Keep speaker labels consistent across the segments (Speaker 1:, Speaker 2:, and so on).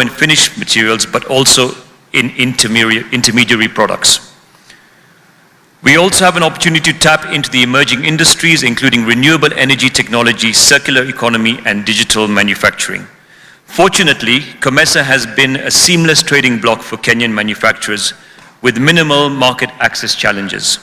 Speaker 1: in finished materials, but also in intermediary products. We also have an opportunity to tap into the emerging industries, including renewable energy technology, circular economy, and digital manufacturing. Fortunately, COMESA has been a seamless trading bloc for Kenyan manufacturers with minimal market access challenges.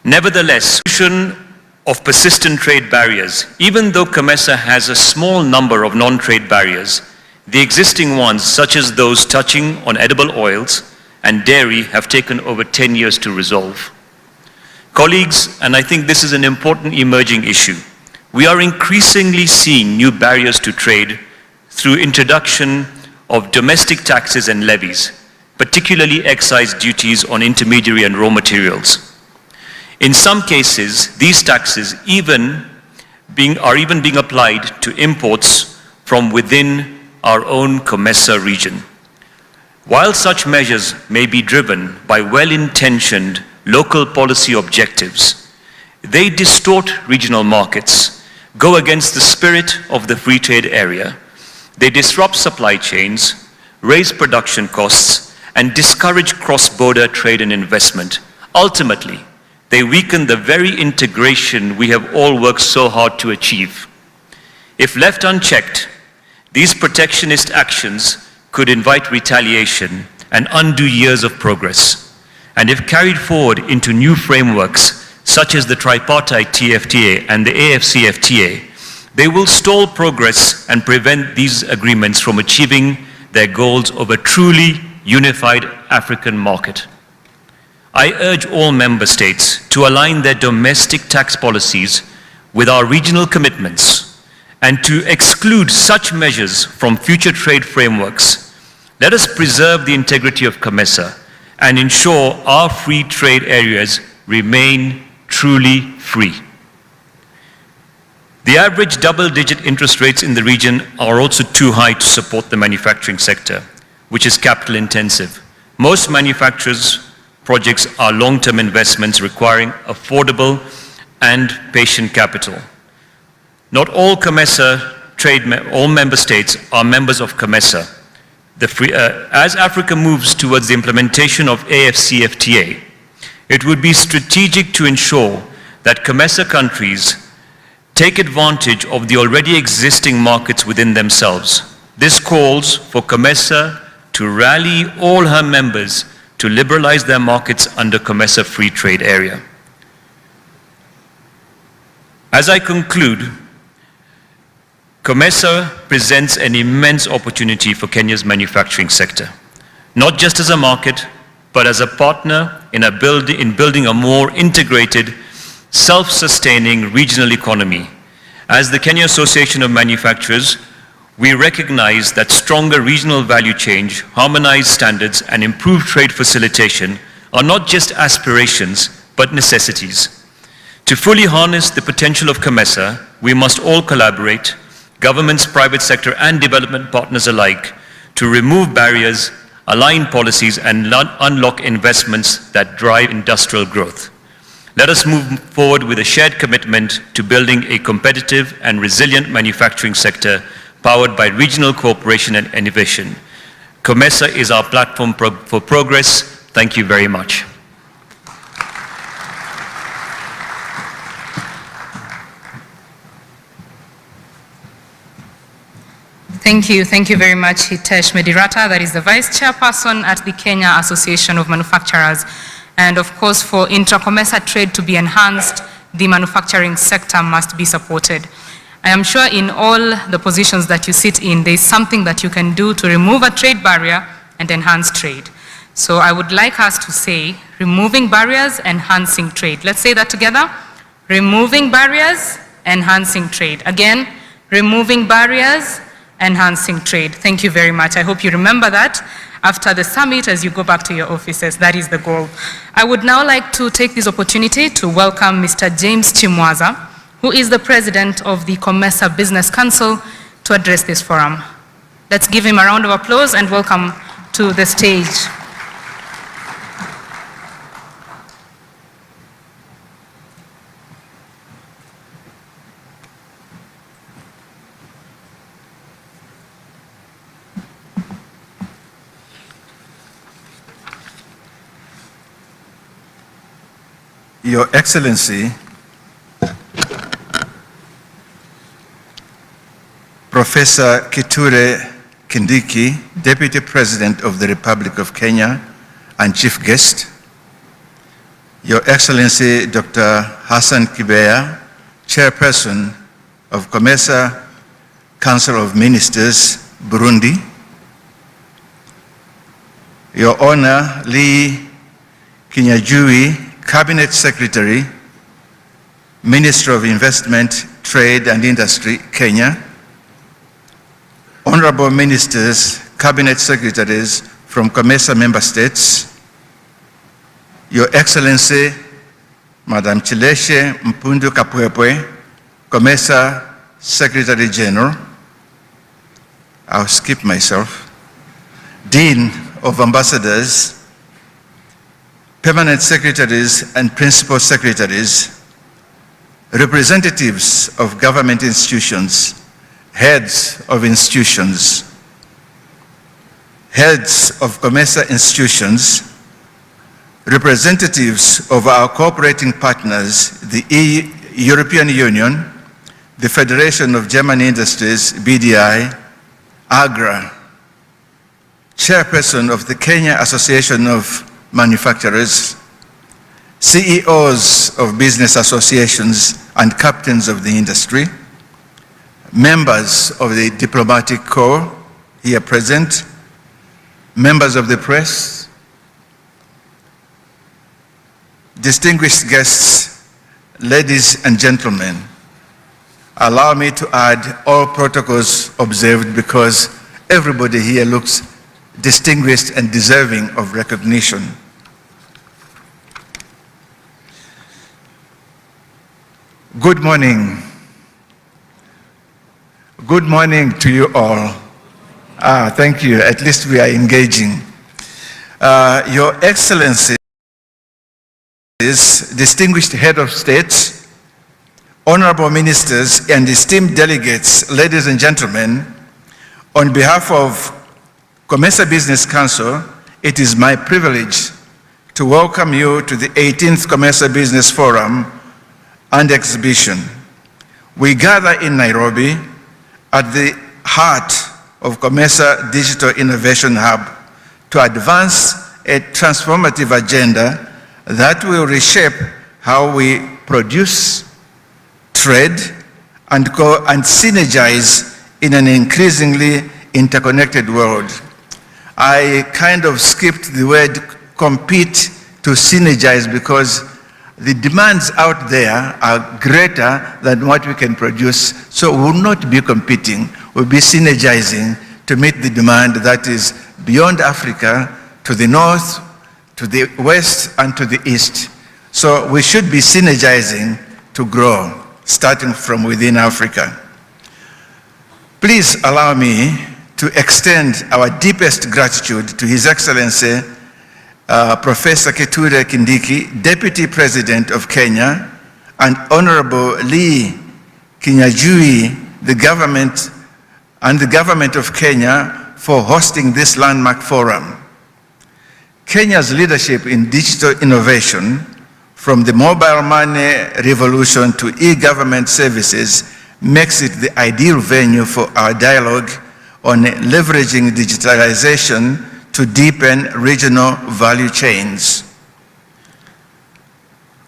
Speaker 1: Nevertheless, the solution of persistent trade barriers, even though COMESA has a small number of non-trade barriers, the existing ones, such as those touching on edible oils and dairy, have taken over 10 years to resolve. Colleagues, and I think this is an important emerging issue, we are increasingly seeing new barriers to trade through introduction of domestic taxes and levies, particularly excise duties on intermediary and raw materials. In some cases, these taxes are even being applied to imports from within our own COMESA region. While such measures may be driven by well-intentioned local policy objectives, they distort regional markets, go against the spirit of the free trade area, they disrupt supply chains, raise production costs, and discourage cross-border trade and investment. Ultimately, they weaken the very integration we have all worked so hard to achieve. If left unchecked, these protectionist actions could invite retaliation and undo years of progress. And if carried forward into new frameworks, such as the tripartite TFTA and the AFCFTA, they will stall progress and prevent these agreements from achieving their goals of a truly unified African market. I urge all member states to align their domestic tax policies with our regional commitments and to exclude such measures from future trade frameworks. Let us preserve the integrity of COMESA and ensure our free trade areas remain truly free. The average double-digit interest rates in the region are also too high to support the manufacturing sector, which is capital intensive. Most manufacturers' projects are long-term investments requiring affordable and patient capital. Not all all member states are members of COMESA. As Africa moves towards the implementation of AFCFTA, it would be strategic to ensure that COMESA countries take advantage of the already existing markets within themselves. This calls for COMESA to rally all her members to liberalize their markets under COMESA Free Trade Area. As I conclude, COMESA presents an immense opportunity for Kenya's manufacturing sector, not just as a market, but as a partner in building a more integrated, self-sustaining regional economy. As the Kenya Association of Manufacturers, we recognize that stronger regional value chain, harmonized standards, and improved trade facilitation are not just aspirations, but necessities. To fully harness the potential of COMESA, we must all collaborate, governments, private sector, and development partners alike, to remove barriers, align policies, and unlock investments that drive industrial growth. Let us move forward with a shared commitment to building a competitive and resilient manufacturing sector powered by regional cooperation and innovation. COMESA is our platform for progress. Thank you very much.
Speaker 2: Thank you very much, Hitesh Medirata, that is the Vice Chairperson at the Kenya Association of Manufacturers. And of course, for intra-COMESA trade to be enhanced, the manufacturing sector must be supported. I am sure in all the positions that you sit in, there is something that you can do to remove a trade barrier and enhance trade. So I would like us to say, removing barriers, enhancing trade. Let's say that together. Removing barriers, enhancing trade. Again, removing barriers, enhancing trade. Thank you very much. I hope you remember that after the summit as you go back to your offices. That is the goal. I would now like to take this opportunity to welcome Mr. James Chimwaza, who is the president of the COMESA Business Council, to address this forum. Let's give him a round of applause and welcome to the stage.
Speaker 3: Your Excellency, Professor Kithure Kindiki, Deputy President of the Republic of Kenya and Chief Guest, Your Excellency Dr. Hassan Kibeya, Chairperson of COMESA Council of Ministers, Burundi, Your Honor Lee Kinyajui, Cabinet Secretary, Minister of Investment, Trade and Industry, Kenya, Honorable Ministers, Cabinet Secretaries from COMESA member states, Your Excellency, Madam Chileshe Mpundu Kapwepwe, COMESA Secretary General, I'll skip myself, Dean of Ambassadors, Permanent Secretaries and Principal Secretaries, representatives of government institutions, heads of institutions, heads of COMESA institutions, representatives of our cooperating partners, the European Union, the Federation of German Industries, BDI, AGRA, Chairperson of the Kenya Association of Manufacturers, CEOs of business associations and captains of the industry, members of the diplomatic corps here present, members of the press, distinguished guests, ladies and gentlemen, allow me to add all protocols observed because everybody here looks distinguished and deserving of recognition. Good morning. Good morning to you all. Thank you. At least we are engaging. Your Excellencies, distinguished head of state, honorable ministers, and esteemed delegates, ladies and gentlemen, on behalf of COMESA Business Council, it is my privilege to welcome you to the 18th COMESA Business Forum and Exhibition. We gather in Nairobi at the heart of COMESA Digital Innovation Hub to advance a transformative agenda that will reshape how we produce, trade, and synergize in an increasingly interconnected world. I kind of skipped the word compete to synergize because the demands out there are greater than what we can produce, so we will not be competing, we'll be synergizing to meet the demand that is beyond Africa, to the north, to the west, and to the east. So we should be synergizing to grow, starting from within Africa. Please allow me to extend our deepest gratitude to His Excellency, Professor Kithure Kindiki, Deputy President of Kenya, and Honorable Lee Kinyajui, the government of Kenya, for hosting this landmark forum. Kenya's leadership in digital innovation, from the mobile money revolution to e-government services, makes it the ideal venue for our dialogue on leveraging digitalization to deepen regional value chains.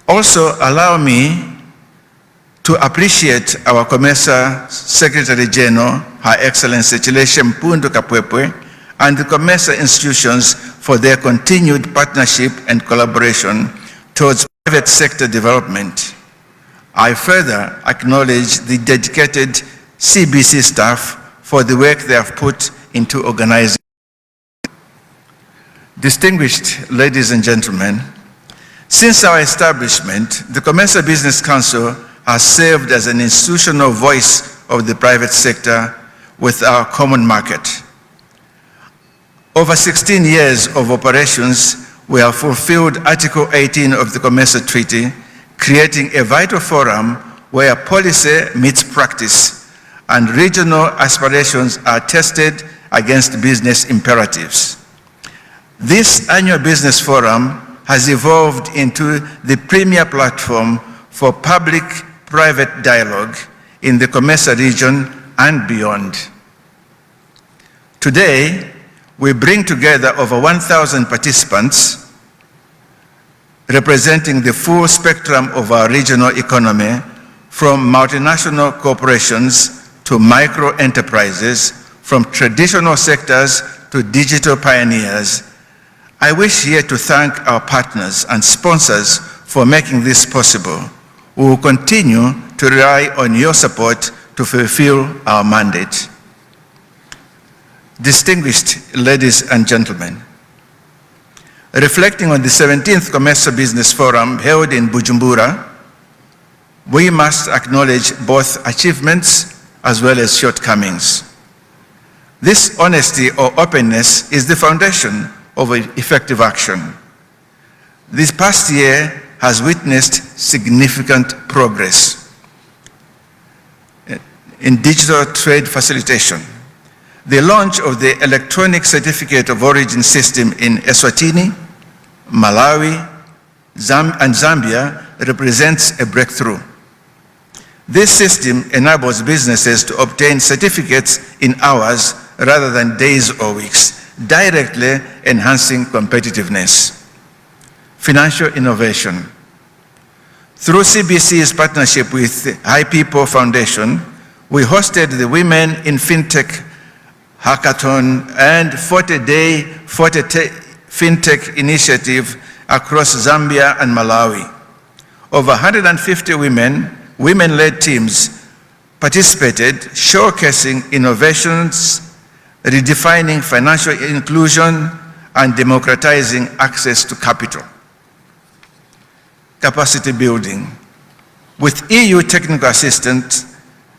Speaker 3: Also, allow me to appreciate our COMESA Secretary General, Her Excellency Chileshe Mpundu Kapwepwe, and the COMESA institutions for their continued partnership and collaboration towards private sector development. I further acknowledge the dedicated CBC staff for the work they have put into organizing. Distinguished ladies and gentlemen, since our establishment, the COMESA Business Council has served as an institutional voice of the private sector with our common market. Over 16 years of operations, we have fulfilled Article 18 of the COMESA Treaty, creating a vital forum where policy meets practice and regional aspirations are tested against business imperatives. This annual business forum has evolved into the premier platform for public-private dialogue in the COMESA region and beyond. Today, we bring together over 1,000 participants representing the full spectrum of our regional economy, from multinational corporations to micro enterprises, from traditional sectors to digital pioneers. I wish here to thank our partners and sponsors for making this possible. We will continue to rely on your support to fulfill our mandate. Distinguished ladies and gentlemen, reflecting on the 17th COMESA Business Forum held in Bujumbura, we must acknowledge both achievements as well as shortcomings. This honesty or openness is the foundation of effective action. This past year has witnessed significant progress in digital trade facilitation. The launch of the electronic certificate of origin system in Eswatini, Malawi, and Zambia represents a breakthrough. This system enables businesses to obtain certificates in hours rather than days or weeks, directly enhancing competitiveness. Financial innovation. Through CBC's partnership with High People Foundation, we hosted the Women in FinTech Hackathon and 40-day FinTech initiative across Zambia and Malawi. Over 150 women-led teams participated, showcasing innovations, redefining financial inclusion, and democratizing access to capital. Capacity building. With EU technical assistance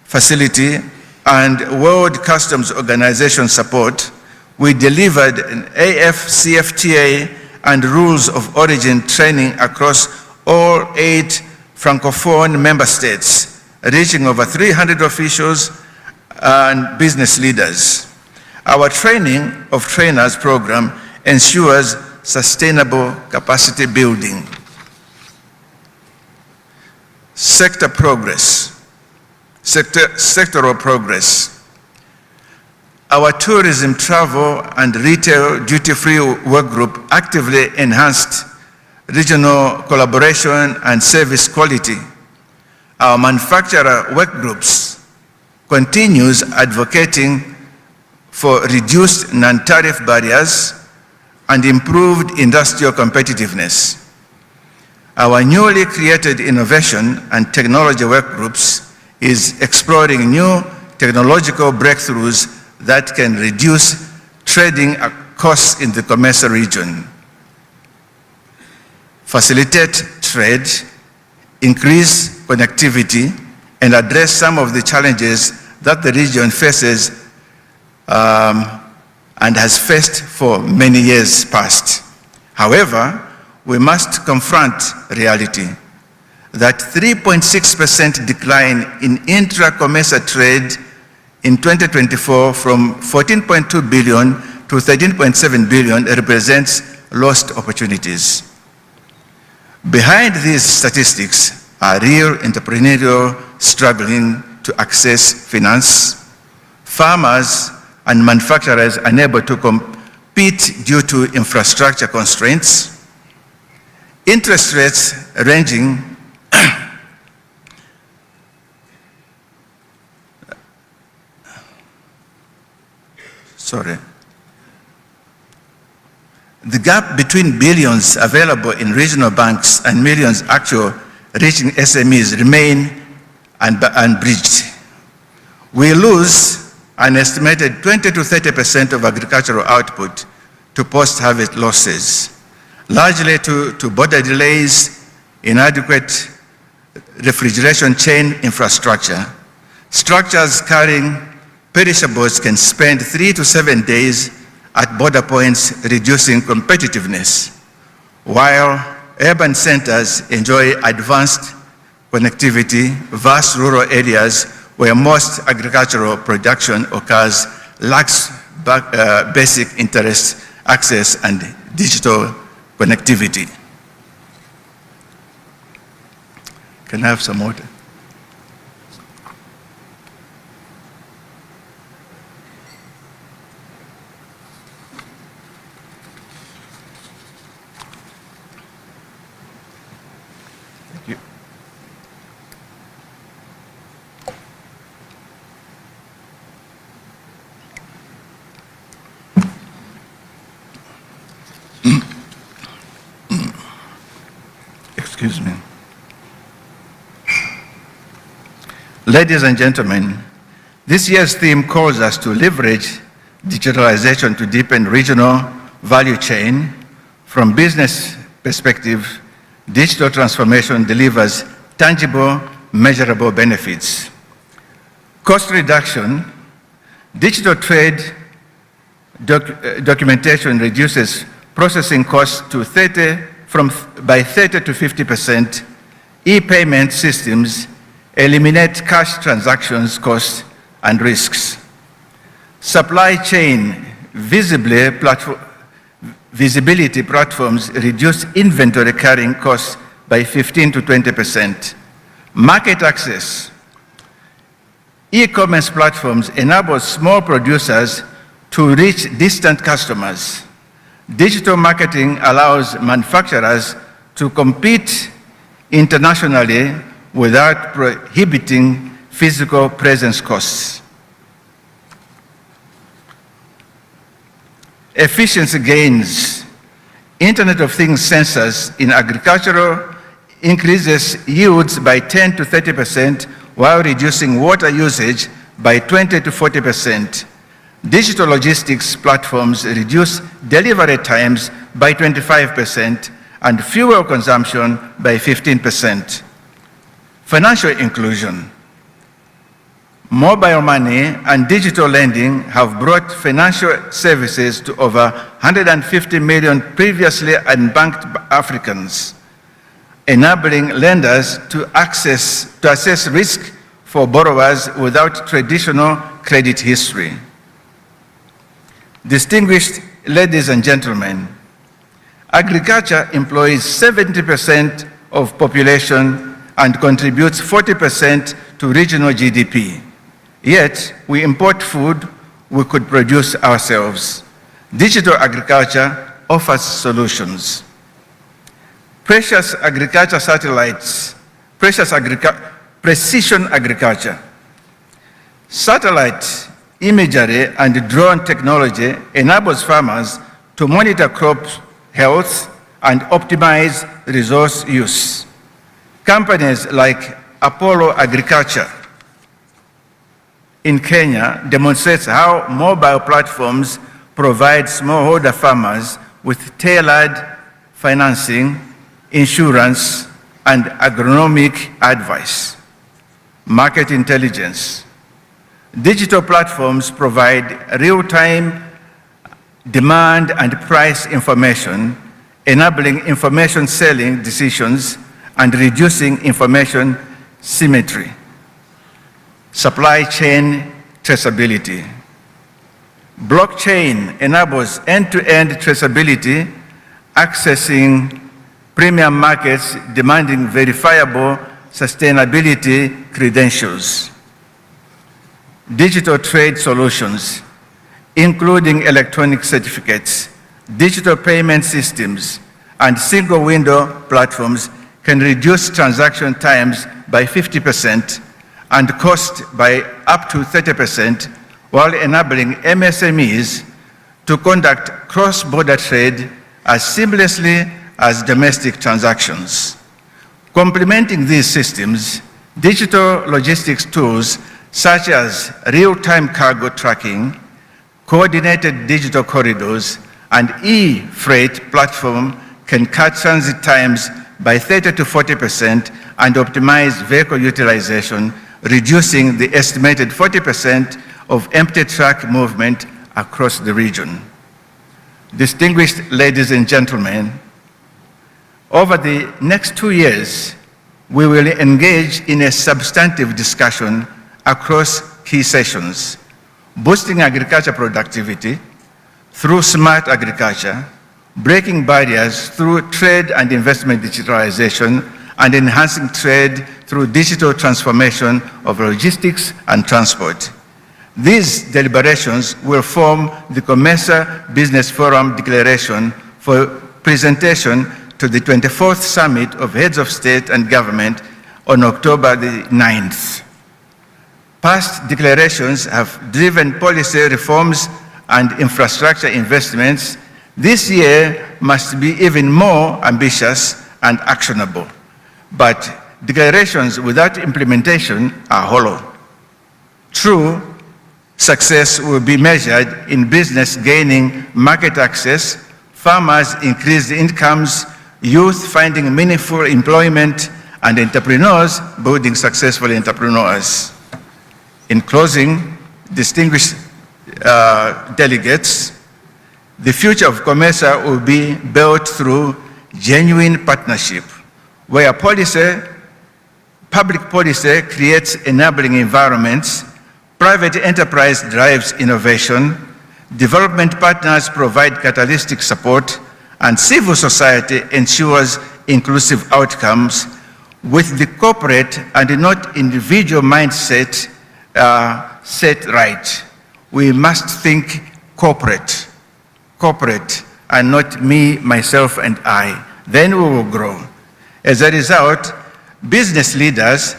Speaker 3: facility and World Customs Organization support, we delivered an AFCFTA and rules of origin training across all 8 Francophone member states, reaching over 300 officials and business leaders. Our training of trainers program ensures sustainable capacity building. Sectoral progress. Our tourism, travel, and retail duty-free work group actively enhanced regional collaboration and service quality. Our manufacturer work groups continues advocating for reduced non-tariff barriers and improved industrial competitiveness. Our newly created innovation and technology work groups is exploring new technological breakthroughs that can reduce trading costs in the COMESA region, facilitate trade, increase connectivity, and address some of the challenges that the region faces and has faced for many years past. However, we must confront reality that 3.6% decline in intra-COMESA trade in 2024 from 14.2 billion to 13.7 billion represents lost opportunities. Behind these statistics are real entrepreneurial struggling to access finance, farmers and manufacturers unable to compete due to infrastructure constraints, interest rates ranging the gap between billions available in regional banks and millions actual reaching SMEs remain unbridged. We lose an estimated 20 to 30% of agricultural output to post-harvest losses, largely to border delays, inadequate refrigeration chain infrastructure. Structures carrying perishables can spend 3 to 7 days at border points, reducing competitiveness, while urban centers enjoy advanced connectivity. Vast rural areas where most agricultural production occurs lacks basic internet access and digital connectivity. Can I have some water? Thank you. Excuse me. Ladies and gentlemen, this year's theme calls us to leverage digitalization to deepen regional value chain. From business perspective, digital transformation delivers tangible, measurable benefits. Cost reduction, digital trade documentation reduces processing costs to by 30 to 50%. E-payment systems eliminate cash transactions costs and risks. Supply chain visibility platforms reduce inventory carrying costs by 15 to 20%. Market access. E-commerce platforms enable small producers to reach distant customers. Digital marketing allows manufacturers to compete internationally without prohibiting physical presence costs. Efficiency gains. Internet of Things sensors in agricultural increases yields by 10 to 30% while reducing water usage by 20 to 40%. Digital logistics platforms reduce delivery times by 25% and fuel consumption by 15%. Financial inclusion. Mobile money and digital lending have brought financial services to over 150 million previously unbanked Africans, enabling lenders to assess risk for borrowers without traditional credit history. Distinguished ladies and gentlemen, agriculture employs 70% of population and contributes 40% to regional GDP. Yet, we import food we could produce ourselves. Digital agriculture offers solutions. Precision agriculture. Satellite imagery and drone technology enables farmers to monitor crop health and optimize resource use. Companies like Apollo Agriculture in Kenya demonstrates how mobile platforms provide smallholder farmers with tailored financing, insurance, and agronomic advice. Market intelligence. Digital platforms provide real-time demand and price information, enabling information selling decisions and reducing information symmetry. Supply chain traceability. Blockchain enables end-to-end traceability, accessing premium markets demanding verifiable sustainability credentials. Digital trade solutions, including electronic certificates, digital payment systems, and single-window platforms can reduce transaction times by 50% and cost by up to 30%, while enabling MSMEs to conduct cross-border trade as seamlessly as domestic transactions. Complementing these systems, digital logistics tools such as real-time cargo tracking, coordinated digital corridors, and e-freight platform can cut transit times by 30 to 40% and optimize vehicle utilization, reducing the estimated 40% of empty truck movement across the region. Distinguished ladies and gentlemen, over the next 2 years, we will engage in a substantive discussion across key sessions, boosting agriculture productivity through smart agriculture, breaking barriers through trade and investment digitalization, and enhancing trade through through digital transformation of logistics and transport. These deliberations will form the COMESA Business Forum Declaration for presentation to the 24th Summit of Heads of State and Government on October the 9th. Past declarations have driven policy reforms and infrastructure investments. This year must be even more ambitious and actionable. But declarations without implementation are hollow. True success will be measured in business gaining market access, farmers' increased incomes, youth finding meaningful employment, and entrepreneurs building successful entrepreneurs. In closing, distinguished delegates, the future of COMESA will be built through genuine partnership, where public policy creates enabling environments, private enterprise drives innovation, development partners provide catalytic support, and civil society ensures inclusive outcomes with the corporate and not individual mindset set right. We must think corporate, and not me, myself, and I. Then we will grow. As a result, business leaders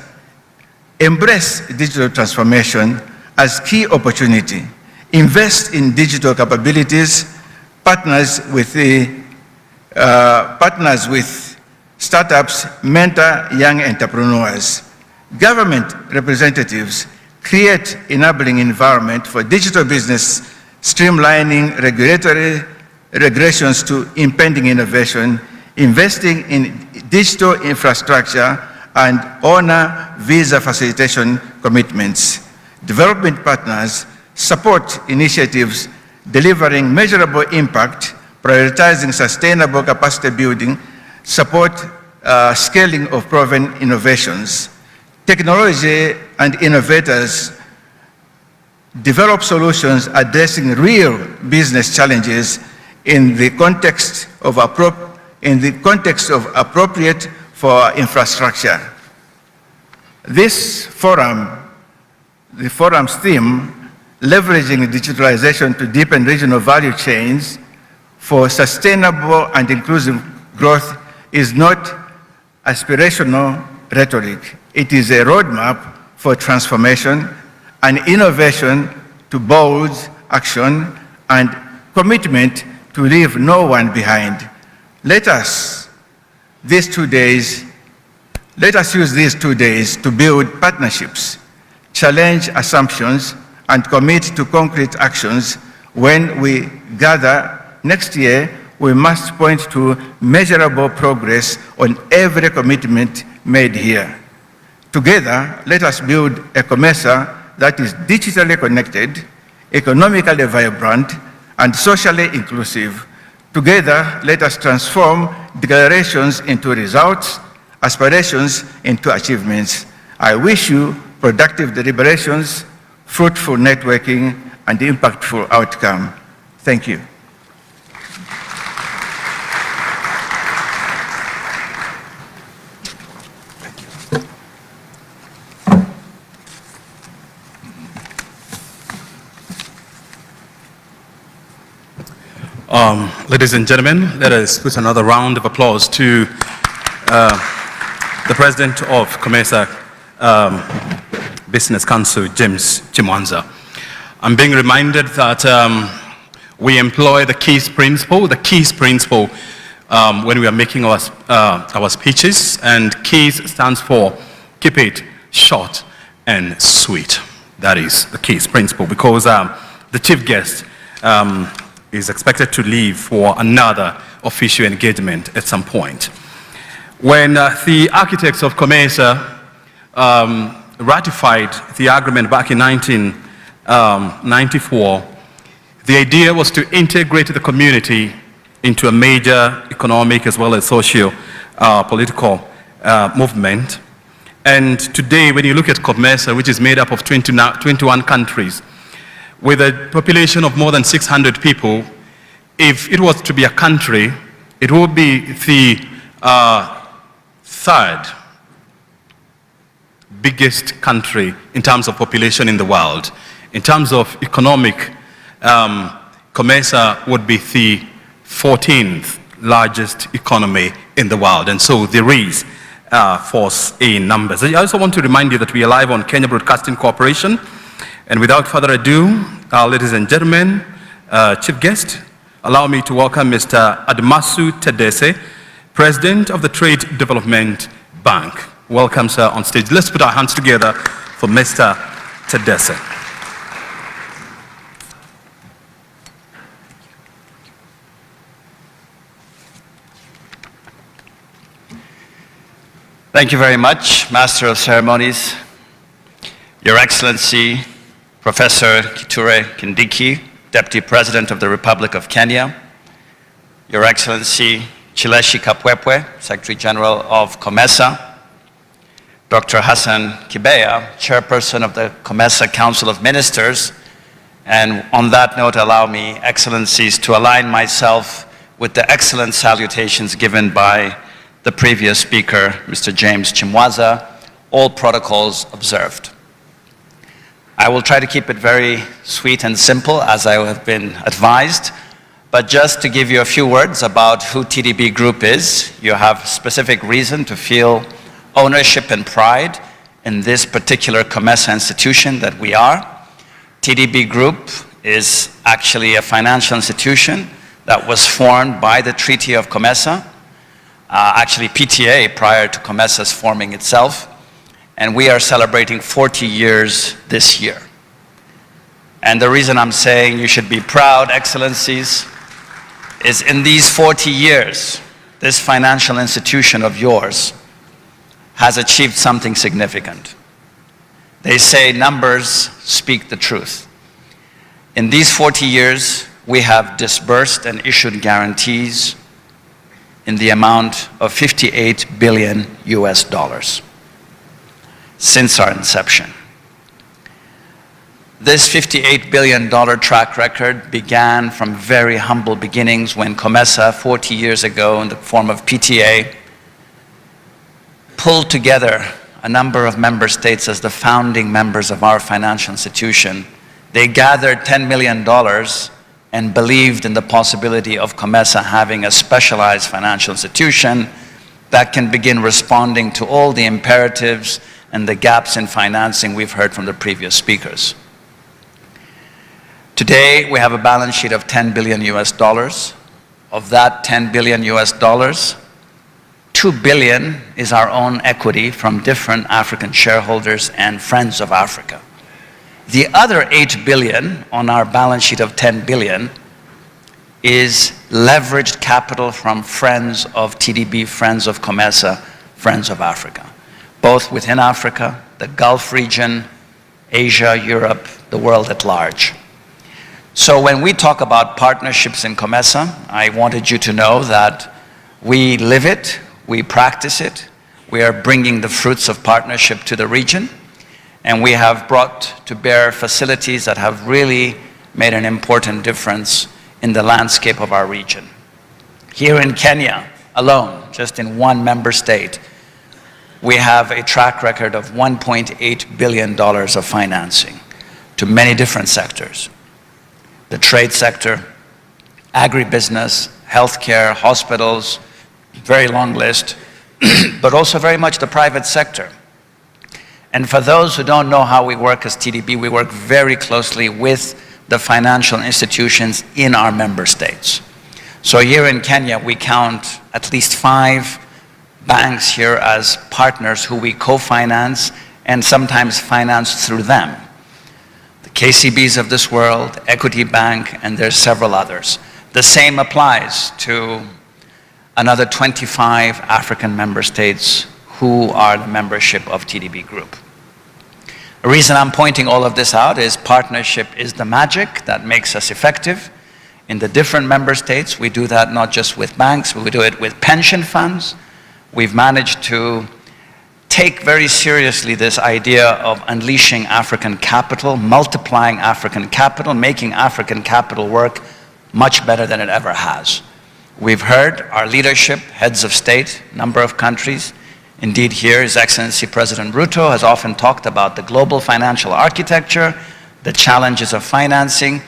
Speaker 3: embrace digital transformation as key opportunity, invest in digital capabilities, partners with startups, mentor young entrepreneurs. Government representatives create enabling environment for digital business, streamlining regulatory regressions to impending innovation, investing in digital infrastructure, and honor visa facilitation commitments. Development partners support initiatives delivering measurable impact, prioritizing sustainable capacity building, support scaling of proven innovations. Technology and innovators develop solutions addressing real business challenges in the context of appropriate for infrastructure. This forum, the forum's theme, leveraging digitalization to deepen regional value chains for sustainable and inclusive growth, is not aspirational rhetoric. It is a roadmap for transformation and innovation to bold action and commitment to leave no one behind. Let us use these 2 days to build partnerships, challenge assumptions, and commit to concrete actions. When we gather next year, we must point to measurable progress on every commitment made here. Together, let us build a COMESA that is digitally connected, economically vibrant, and socially inclusive. Together, let us transform declarations into results, aspirations into achievements. I wish you productive deliberations, fruitful networking, and impactful outcome. Thank you.
Speaker 4: Ladies and gentlemen, let us put another round of applause to the President of COMESA Business Council, James Chimwanza. I'm being reminded that we employ the KICC principle, when we are making our speeches, and KICC stands for keep it short and sweet. That is the KICC principle, because the chief guest is expected to leave for another official engagement at some point. When the architects of COMESA ratified the agreement back in 1994, the idea was to integrate the community into a major economic as well as socio-political movement. And today, when you look at COMESA, which is made up of 21 countries, with a population of more than 600 people, if it was to be a country, it would be the third biggest country in terms of population in the world. In terms of economic, COMESA would be the 14th largest economy in the world, and so there is force in numbers. I also want to remind you that we are live on Kenya Broadcasting Corporation, and without further ado, ladies and gentlemen, chief guest, allow me to welcome Mr. Admasu Tedese, President of the Trade Development Bank. Welcome, sir, on stage. Let's put our hands together for Mr. Tedese.
Speaker 5: Thank you very much, Master of Ceremonies, Your Excellency, Professor Kithure Kindiki, Deputy President of the Republic of Kenya, Your Excellency Chileshi Kapwepwe, Secretary General of COMESA, Dr. Hassan Kibeya, Chairperson of the COMESA Council of Ministers, and on that note, allow me, Excellencies, to align myself with the excellent salutations given by the previous speaker, Mr. James Chimwaza, all protocols observed. I will try to keep it very sweet and simple, as I have been advised, but just to give you a few words about who TDB Group is, you have specific reason to feel ownership and pride in this particular COMESA institution that we are. TDB Group is actually a financial institution that was formed by the Treaty of COMESA, actually PTA prior to COMESA's forming itself, and we are celebrating 40 years this year. And the reason I'm saying you should be proud, Excellencies, is in these 40 years, this financial institution of yours has achieved something significant. They say numbers speak the truth. In these 40 years, we have disbursed and issued guarantees in the amount of $58 billion since our inception. This $58 billion track record began from very humble beginnings when COMESA 40 years ago in the form of PTA pulled together a number of member states as the founding members of our financial institution. They gathered $10 million and believed in the possibility of COMESA having a specialized financial institution that can begin responding to all the imperatives and the gaps in financing we've heard from the previous speakers. Today, we have a balance sheet of $10 billion. Of that $10 billion, $2 billion is our own equity from different African shareholders and friends of Africa. The other $8 billion on our balance sheet of $10 billion is leveraged capital from friends of TDB, friends of COMESA, friends of Africa, both within Africa, the Gulf region, Asia, Europe, the world at large. So when we talk about partnerships in COMESA, I wanted you to know that we live it, we practice it, we are bringing the fruits of partnership to the region, and we have brought to bear facilities that have really made an important difference in the landscape of our region. Here in Kenya alone, just in one member state, we have a track record of $1.8 billion of financing to many different sectors. The trade sector, agribusiness, healthcare, hospitals, very long list, but also very much the private sector. And for those who don't know how we work as TDB, we work very closely with the financial institutions in our member states. So here in Kenya, we count at least 5 banks here as partners who we co-finance and sometimes finance through them. The KCBs of this world, Equity Bank, and there's several others. The same applies to another 25 African member states who are the membership of TDB Group. The reason I'm pointing all of this out is partnership is the magic that makes us effective. In the different member states, we do that not just with banks, but we do it with pension funds. We've managed to take very seriously this idea of unleashing African capital, multiplying African capital, making African capital work much better than it ever has. We've heard our leadership, heads of state, number of countries, Indeed, here, His Excellency President Ruto has often talked about the global financial architecture, the challenges of financing,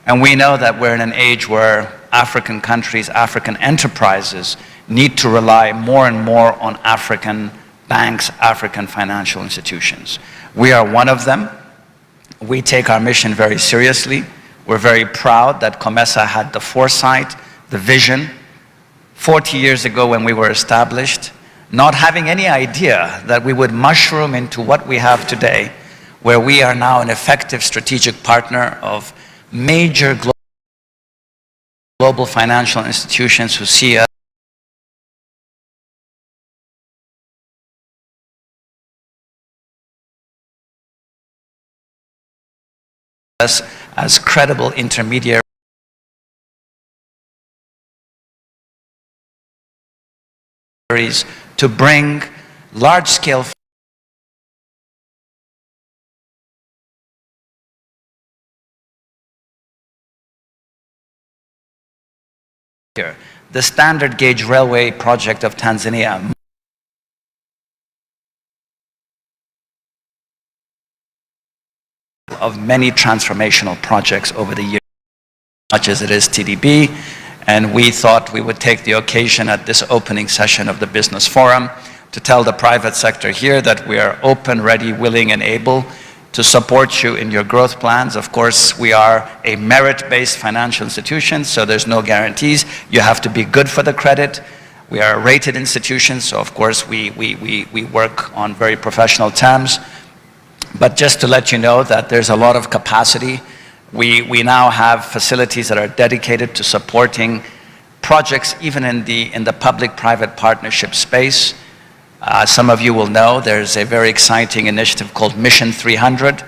Speaker 5: and we know that we're in an age where African countries, African enterprises need to rely more and more on African banks, African financial institutions. We are one of them. We take our mission very seriously. We're very proud that COMESA had the foresight, the vision, 40 years ago when we were established, not having any idea that we would mushroom into what we have today, where we are now an effective strategic partner of major global financial institutions who see us as credible intermediaries to bring large-scale the standard gauge railway project of Tanzania. Of many transformational projects over the years, much as it is TDB, and we thought we would take the occasion at this opening session of the Business Forum to tell the private sector here that we are open, ready, willing, and able to support you in your growth plans. Of course, we are a merit-based financial institution, so there's no guarantees. You have to be good for the credit. We are a rated institution, so of course we work on very professional terms. But just to let you know that there's a lot of capacity. We now have facilities that are dedicated to supporting projects even in the public-private partnership space. Some of you will know there's a very exciting initiative called Mission 300,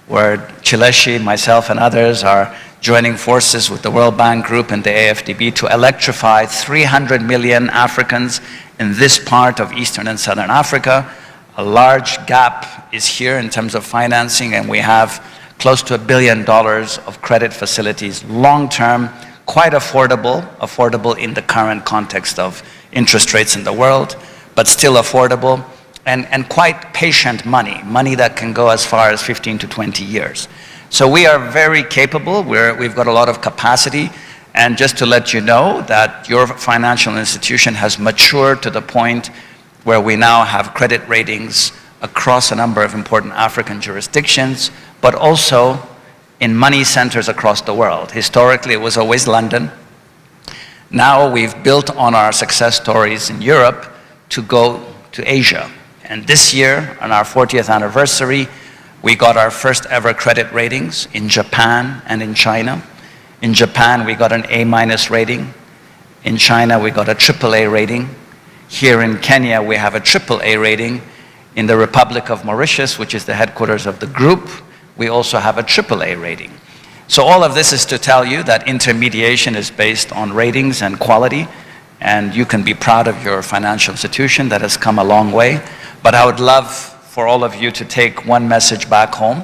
Speaker 5: where Chileshi, myself, and others are joining forces with the World Bank Group and the AFDB to electrify 300 million Africans in this part of Eastern and Southern Africa. A large gap is here in terms of financing, and we have close to $1 billion of credit facilities, long-term, quite affordable in the current context of interest rates in the world, but still affordable, and quite patient money that can go as far as 15 to 20 years. So we are very capable, we've got a lot of capacity, and just to let you know that your financial institution has matured to the point where we now have credit ratings across a number of important African jurisdictions, but also in money centers across the world. Historically, it was always London. Now we've built on our success stories in Europe to go to Asia. And this year, on our 40th anniversary, we got our first ever credit ratings in Japan and in China. In Japan, we got an A- rating. In China, we got a AAA rating. Here in Kenya, we have a AAA rating. In the Republic of Mauritius, which is the headquarters of the group, we also have a AAA rating. So all of this is to tell you that intermediation is based on ratings and quality, and you can be proud of your financial institution that has come a long way. But I would love for all of you to take one message back home,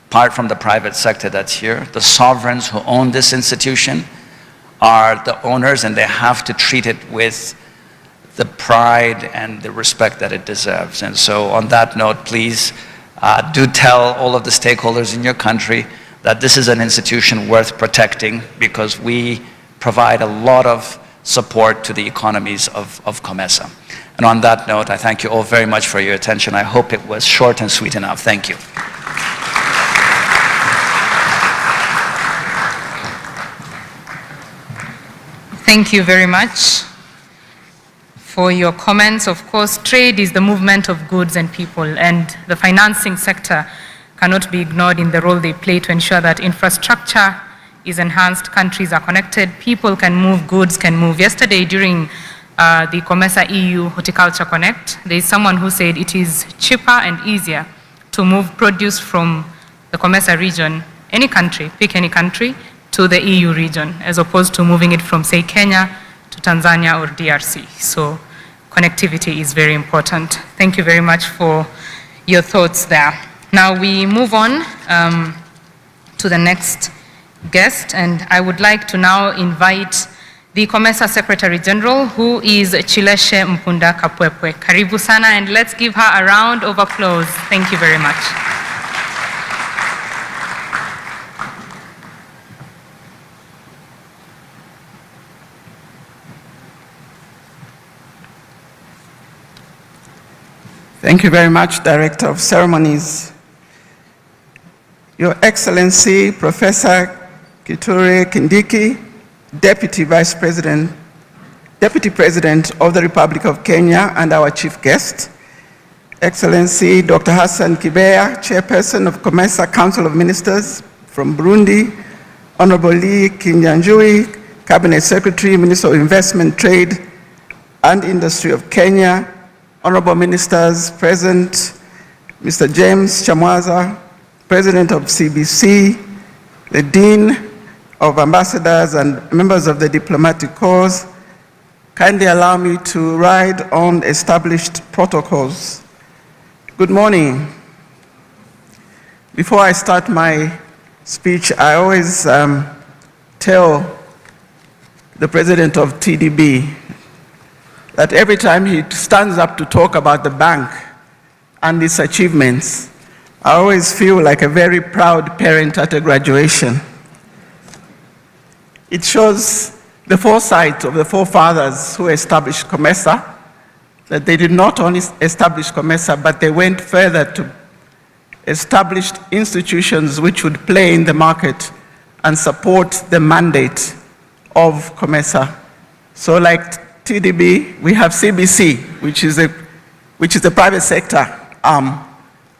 Speaker 5: apart from the private sector that's here. The sovereigns who own this institution are the owners, and they have to treat it with the pride and the respect that it deserves. And so on that note, please do tell all of the stakeholders in your country that this is an institution worth protecting, because we provide a lot of support to the economies of COMESA. And on that note, I thank you all very much for your attention. I hope it was short and sweet enough. Thank you.
Speaker 2: Thank you very much for your comments. Of course, trade is the movement of goods and people, and the financing sector cannot be ignored in the role they play to ensure that infrastructure is enhanced, countries are connected, people can move, goods can move. Yesterday, during the COMESA EU Horticulture Connect, there is someone who said it is cheaper and easier to move produce from the COMESA region, any country, pick any country, to the EU region, as opposed to moving it from, say, Kenya to Tanzania or DRC. So connectivity is very important. Thank you very much for your thoughts there. Now we move on to the next guest, and I would like to now invite the COMESA Secretary General, who is Chileshe Mpunda Kapwepwe. Karibu sana, and let's give her a round of applause. Thank you very much.
Speaker 6: Thank you very much, Director of Ceremonies. Your Excellency, Professor Kithure Kindiki, Deputy President of the Republic of Kenya and our chief guest, Excellency Dr. Hassan Kibeya, Chairperson of COMESA Council of Ministers from Burundi, Honorable Lee Kinyanjui, Cabinet Secretary, Minister of Investment, Trade and Industry of Kenya, Honorable Ministers present, Mr. James Chamwaza, President of CBC, the Dean of Ambassadors and members of the diplomatic corps, kindly allow me to ride on established protocols. Good morning. Before I start my speech, I always tell the president of TDB that every time he stands up to talk about the bank and its achievements, I always feel like a very proud parent at a graduation. It shows the foresight of the forefathers who established COMESA, that they did not only establish COMESA, but they went further to establish institutions which would play in the market and support the mandate of COMESA. So like TDB, we have CBC, which is a private sector arm,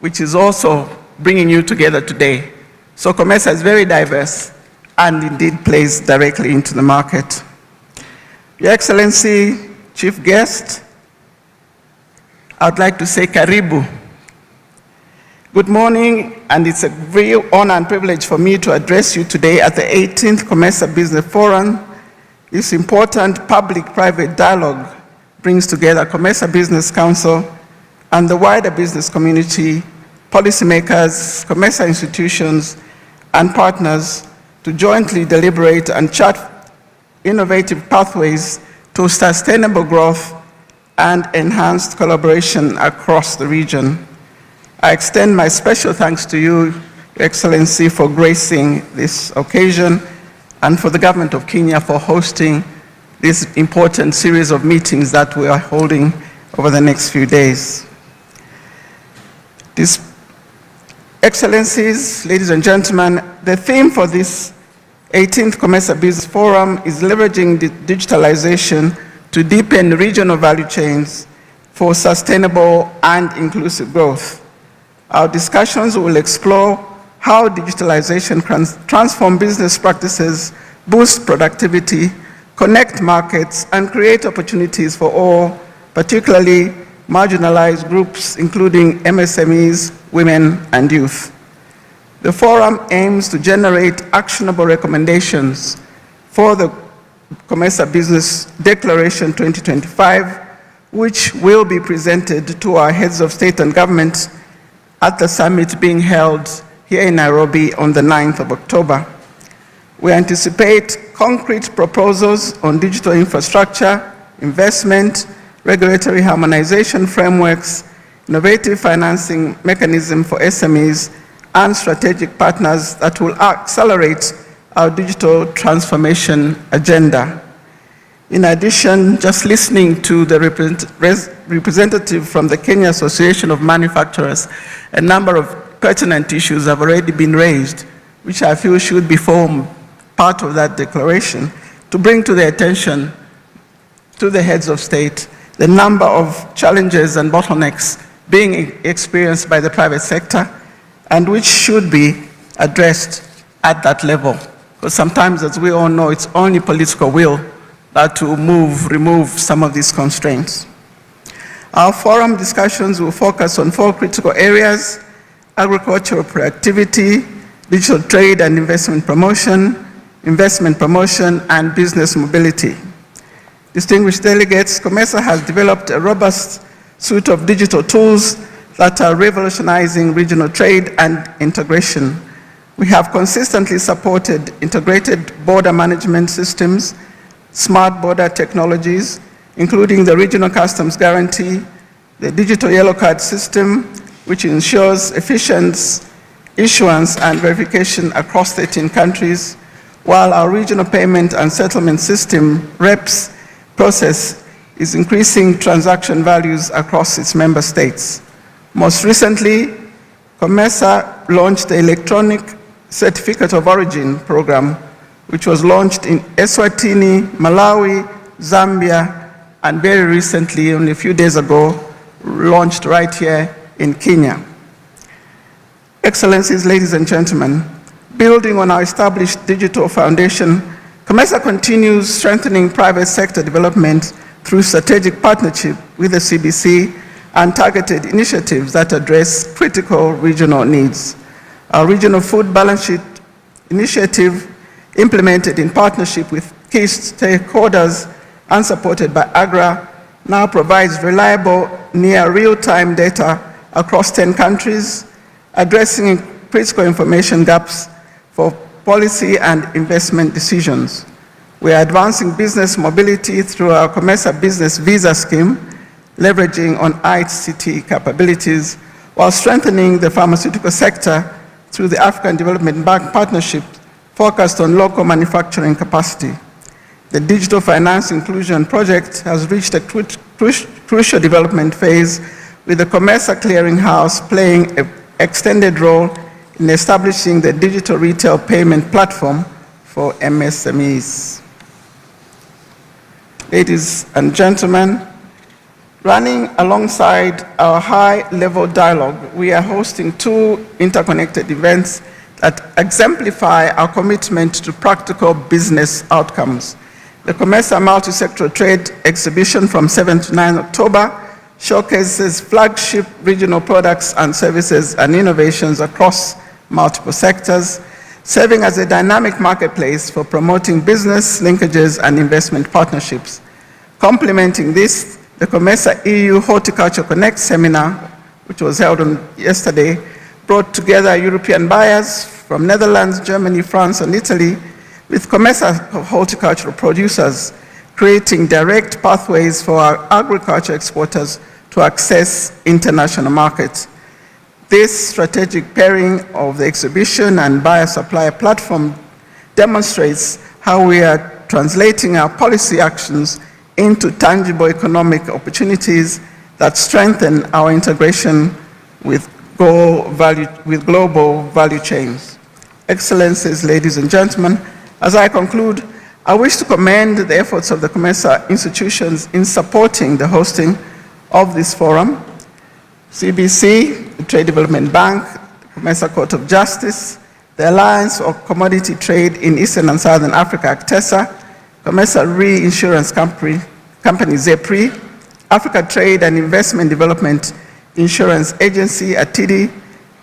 Speaker 6: which is also bringing you together today. So COMESA is very diverse and indeed plays directly into the market. Your Excellency, Chief Guest, I would like to say Karibu. Good morning, and it's a real honor and privilege for me to address you today at the 18th COMESA Business Forum. This important public-private dialogue brings together COMESA Business Council and the wider business community, policymakers, COMESA institutions, and partners to jointly deliberate and chart innovative pathways to sustainable growth and enhanced collaboration across the region. I extend my special thanks to you, Your Excellency, for gracing this occasion, and for the government of Kenya for hosting this important series of meetings that we are holding over the next few days. Excellencies, ladies and gentlemen, the theme for this 18th COMESA Business Forum is leveraging digitalization to deepen regional value chains for sustainable and inclusive growth. Our discussions will explore how digitalization transforms business practices, boost productivity, connect markets, and create opportunities for all, particularly marginalized groups, including MSMEs, women, and youth. The forum aims to generate actionable recommendations for the COMESA Business Declaration 2025, which will be presented to our heads of state and government at the summit being held here in Nairobi on the 9th of October. We anticipate concrete proposals on digital infrastructure, investment, regulatory harmonization frameworks, innovative financing mechanism for SMEs, and strategic partners that will accelerate our digital transformation agenda. In addition, just listening to the representative from the Kenya Association of Manufacturers, a number of pertinent issues have already been raised, which I feel should be formed part of that declaration, to bring to the attention to the heads of state the number of challenges and bottlenecks being experienced by the private sector, and which should be addressed at that level. Because sometimes, as we all know, it's only political will that to remove some of these constraints. Our forum discussions will focus on 4 critical areas: agricultural productivity, digital trade and investment promotion, and business mobility. Distinguished delegates, COMESA has developed a robust suite of digital tools that are revolutionizing regional trade and integration. We have consistently supported integrated border management systems smart border technologies, including the regional customs guarantee, the digital yellow card system, which ensures efficient issuance and verification across 13 countries, while our regional payment and settlement system, REPS, process is increasing transaction values across its member states. Most recently, COMESA launched the Electronic Certificate of Origin program, which was launched in Eswatini, Malawi, Zambia, and very recently, only a few days ago, launched right here in Kenya. Excellencies, ladies and gentlemen, building on our established digital foundation, COMESA continues strengthening private sector development through strategic partnership with the CBC and targeted initiatives that address critical regional needs. Our regional food balance sheet initiative, implemented in partnership with key stakeholders and supported by AGRA, now provides reliable, near real-time data across 10 countries, addressing critical information gaps for policy and investment decisions. We are advancing business mobility through our COMESA Business Visa Scheme, leveraging on ICT capabilities, while strengthening the pharmaceutical sector through the African Development Bank partnership focused on local manufacturing capacity. The Digital Finance Inclusion Project has reached a crucial development phase, with the COMESA Clearinghouse playing an extended role in establishing the digital retail payment platform for MSMEs. Ladies and gentlemen, running alongside our high-level dialogue, we are hosting 2 interconnected events that exemplify our commitment to practical business outcomes. The COMESA Multi-Sectoral Trade Exhibition from 7 to 9 October showcases flagship regional products and services and innovations across multiple sectors, serving as a dynamic marketplace for promoting business linkages and investment partnerships. Complementing this, the COMESA EU Horticulture Connect seminar, which was held on yesterday, brought together European buyers from Netherlands, Germany, France, and Italy with COMESA horticultural producers, creating direct pathways for our agriculture exporters to access international markets. This strategic pairing of the exhibition and buyer-supplier platform demonstrates how we are translating our policy actions into tangible economic opportunities that strengthen our integration with global value chains. Excellencies, ladies and gentlemen, as I conclude, I wish to commend the efforts of the COMESA institutions in supporting the hosting of this forum: CBC, the Trade Development Bank, the COMESA Court of Justice, the Alliance of Commodity Trade in Eastern and Southern Africa, ACTESA, COMESA Reinsurance Company, ZEPRI, Africa Trade and Investment Development Insurance Agency, ATIDI,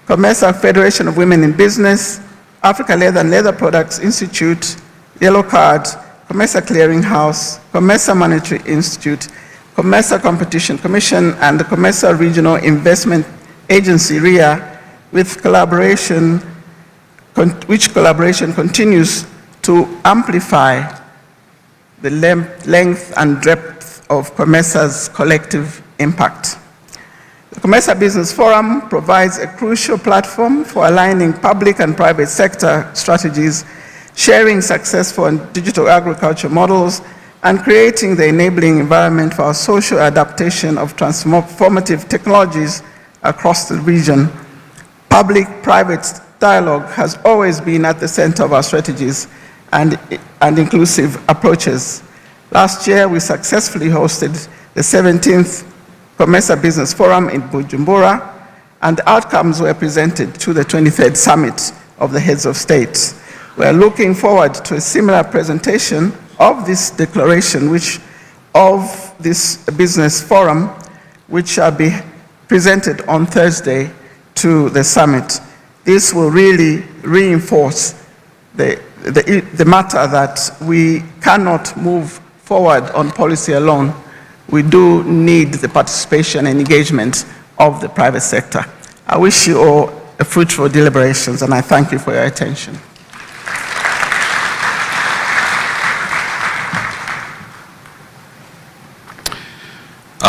Speaker 6: COMESA Federation of Women in Business, Africa Leather and Leather Products Institute, Yellow Card, COMESA Clearinghouse, COMESA Monetary Institute, COMESA Competition Commission, and the COMESA Regional Investment Agency, RIA, which collaboration continues to amplify the length and depth of COMESA's collective impact. The COMESA Business Forum provides a crucial platform for aligning public and private sector strategies, sharing successful and digital agriculture models, and creating the enabling environment for our social adaptation of transformative technologies across the region. Public-private dialogue has always been at the center of our strategies and inclusive approaches. Last year, we successfully hosted the 17th COMESA Business Forum in Bujumbura, and the outcomes were presented to the 23rd Summit of the Heads of State. We are looking forward to a similar presentation of this declaration, of this business forum, which shall be presented on Thursday to the summit. This will really reinforce the matter that we cannot move forward on policy alone. We do need the participation and engagement of the private sector. I wish you all a fruitful deliberations, and I thank you for your attention.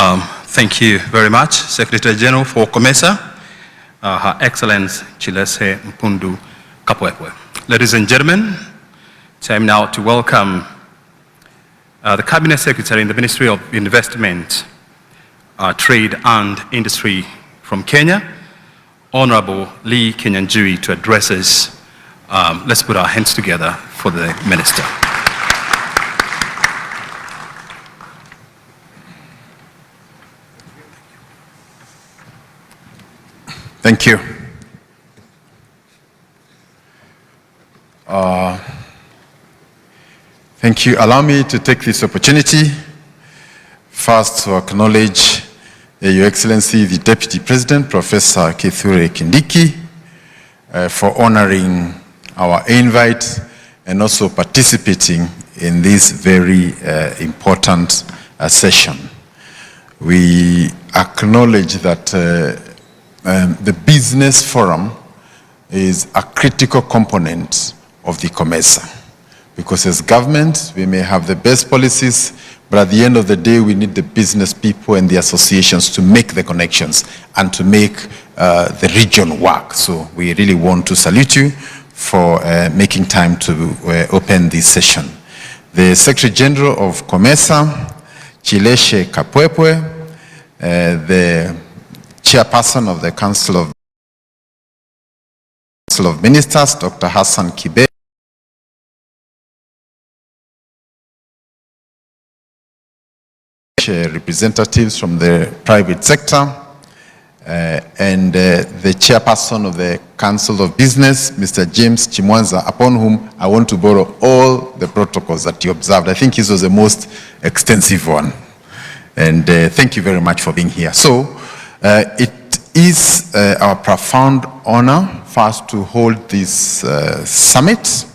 Speaker 4: Thank you very much, Secretary General for COMESA, Her Excellency Chilese Mpundu Kapwepwe. Ladies and gentlemen, time now to welcome the Cabinet Secretary in the Ministry of Investment, Trade and Industry from Kenya, Honorable Lee Kenyanjui, to address us. Let's put our hands together for the Minister.
Speaker 7: Thank you. Thank you. Allow me to take this opportunity first to acknowledge Your Excellency, the Deputy President, Professor Kithure Kindiki, for honoring our invite and also participating in this very important session. We acknowledge that the business forum is a critical component of the COMESA, because as government we may have the best policies, but at the end of the day we need the business people and the associations to make the connections and to make the region work. So we really want to salute you for making time to open this session. The Secretary General of COMESA, Chilese Kapwepwe, the Chairperson of the Council of Ministers, Dr. Hassan Kibe, representatives from the private sector, and the Chairperson of the Council of Business, Mr. James Chimwanza, upon whom I want to borrow all the protocols that you observed. I think his was the most extensive one. And thank you very much for being here. So it is our profound honor first to hold this summit,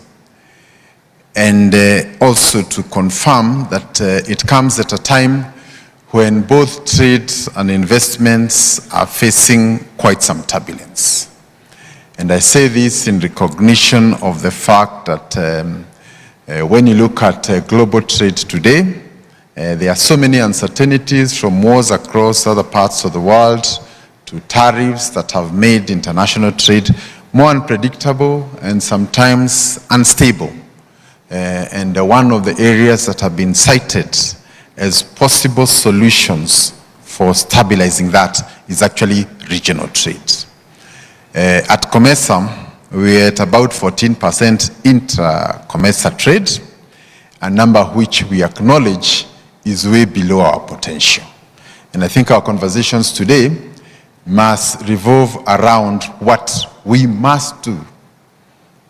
Speaker 7: and also to confirm that it comes at a time when both trade and investments are facing quite some turbulence. And I say this in recognition of the fact that when you look at global trade today, there are so many uncertainties, from wars across other parts of the world to tariffs that have made international trade more unpredictable and sometimes unstable. And one of the areas that have been cited as possible solutions for stabilizing that is actually regional trade. At COMESA, we're at about 14% intra-COMESA trade, a number which we acknowledge is way below our potential. And I think our conversations today must revolve around what we must do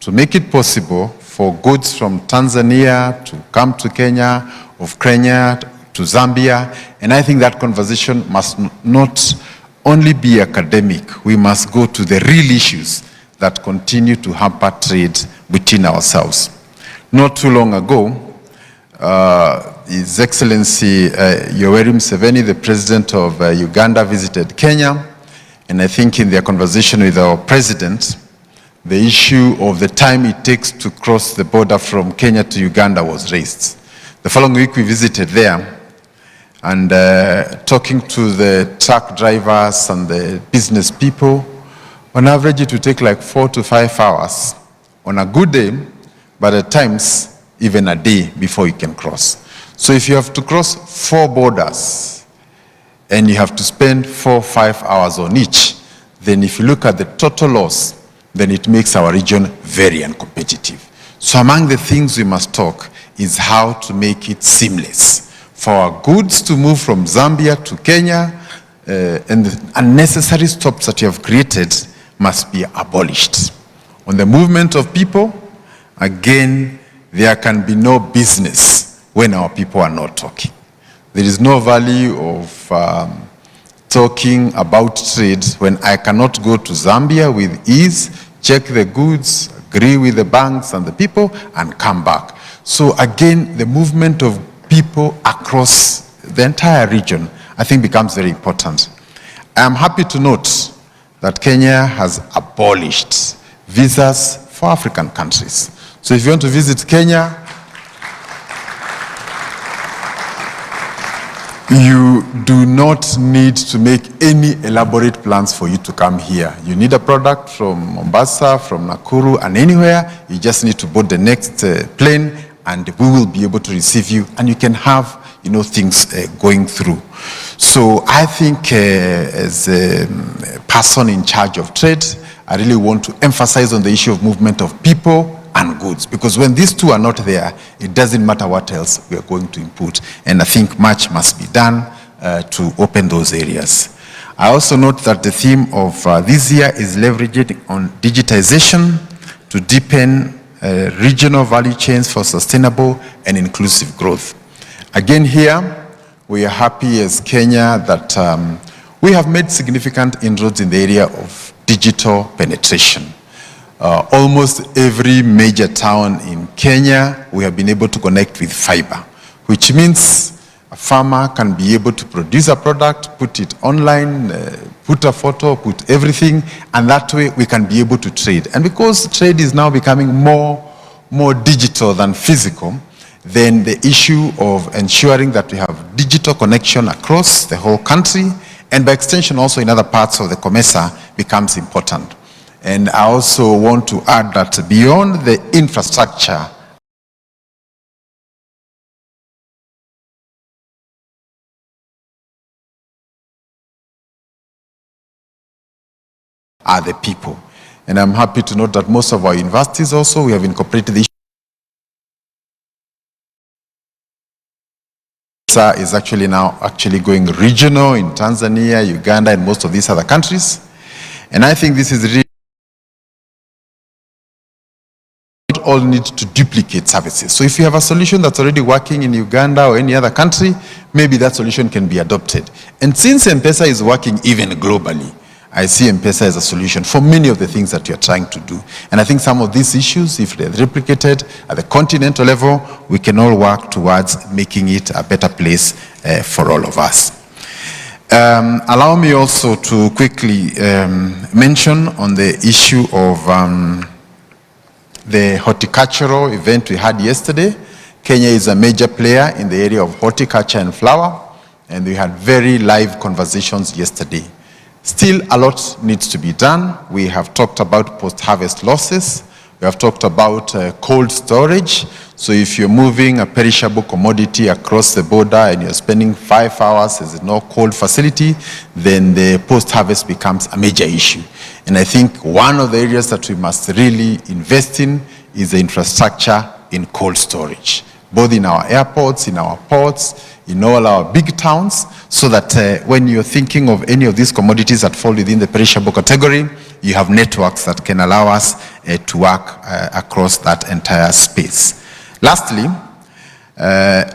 Speaker 7: to make it possible for goods from Tanzania to come to Kenya, of Kenya to Zambia. And I think that conversation must not only be academic, we must go to the real issues that continue to hamper trade between ourselves. Not too long ago, His Excellency Yoweri Museveni, the President of Uganda, visited Kenya, and I think in their conversation with our President, the issue of the time it takes to cross the border from Kenya to Uganda was raised. The following week we visited there, and talking to the truck drivers and the business people, on average it would take like 4 to 5 hours on a good day, but at times even a day before you can cross. So if you have to cross 4 borders and you have to spend 4 or 5 hours on each, then if you look at the total loss, then it makes our region very uncompetitive. So among the things we must talk is how to make it seamless for our goods to move from Zambia to Kenya, and the unnecessary stops that you have created must be abolished. On the movement of people, again, there can be no business when our people are not talking. There is no value of talking about trade when I cannot go to Zambia with ease, check the goods, agree with the banks and the people, and come back. So again, the movement of people across the entire region, I think, becomes very important. I am happy to note that Kenya has abolished visas for African countries. So if you want to visit Kenya, you you do not need to make any elaborate plans for you to come here. You need a product from Mombasa, from Nakuru, and anywhere. You just need to board the next plane, and we will be able to receive you, and you can have, things going through. So I think as a person in charge of trade, I really want to emphasize on the issue of movement of people and goods, because when these two are not there, it doesn't matter what else we are going to input. And I think much must be done to open those areas. I also note that the theme of this year is leveraging on digitization to deepen regional value chains for sustainable and inclusive growth. Again here, we are happy as Kenya that we have made significant inroads in the area of digital penetration. Almost every major town in Kenya, we have been able to connect with fiber, which means a farmer can be able to produce a product, put it online, put a photo, put everything, and that way we can be able to trade. And because trade is now becoming more digital than physical, then the issue of ensuring that we have digital connection across the whole country, and by extension also in other parts of the COMESA, becomes important. And I also want to add that beyond the infrastructure, are the people. And I'm happy to note that most of our universities also, we have incorporated the issue. Is actually now going regional in Tanzania, Uganda, and most of these other countries. And I think this is really all need to duplicate services. So if you have a solution that's already working in Uganda or any other country, maybe that solution can be adopted. And since M-Pesa is working even globally, I see M-Pesa as a solution for many of the things that you're trying to do. And I think some of these issues, if they're replicated at the continental level, we can all work towards making it a better place for all of us. Allow me also to quickly mention on the issue of the horticultural event we had yesterday. Kenya is a major player in the area of horticulture and flower, and we had very live conversations yesterday. Still, a lot needs to be done. We have talked about post-harvest losses. We have talked about cold storage. So if you're moving a perishable commodity across the border and you're spending 5 hours as no cold facility, then the post-harvest becomes a major issue. And I think one of the areas that we must really invest in is the infrastructure in cold storage, both in our airports, in our ports, in all our big towns, so that when you're thinking of any of these commodities that fall within the perishable category, you have networks that can allow us to work across that entire space. Lastly,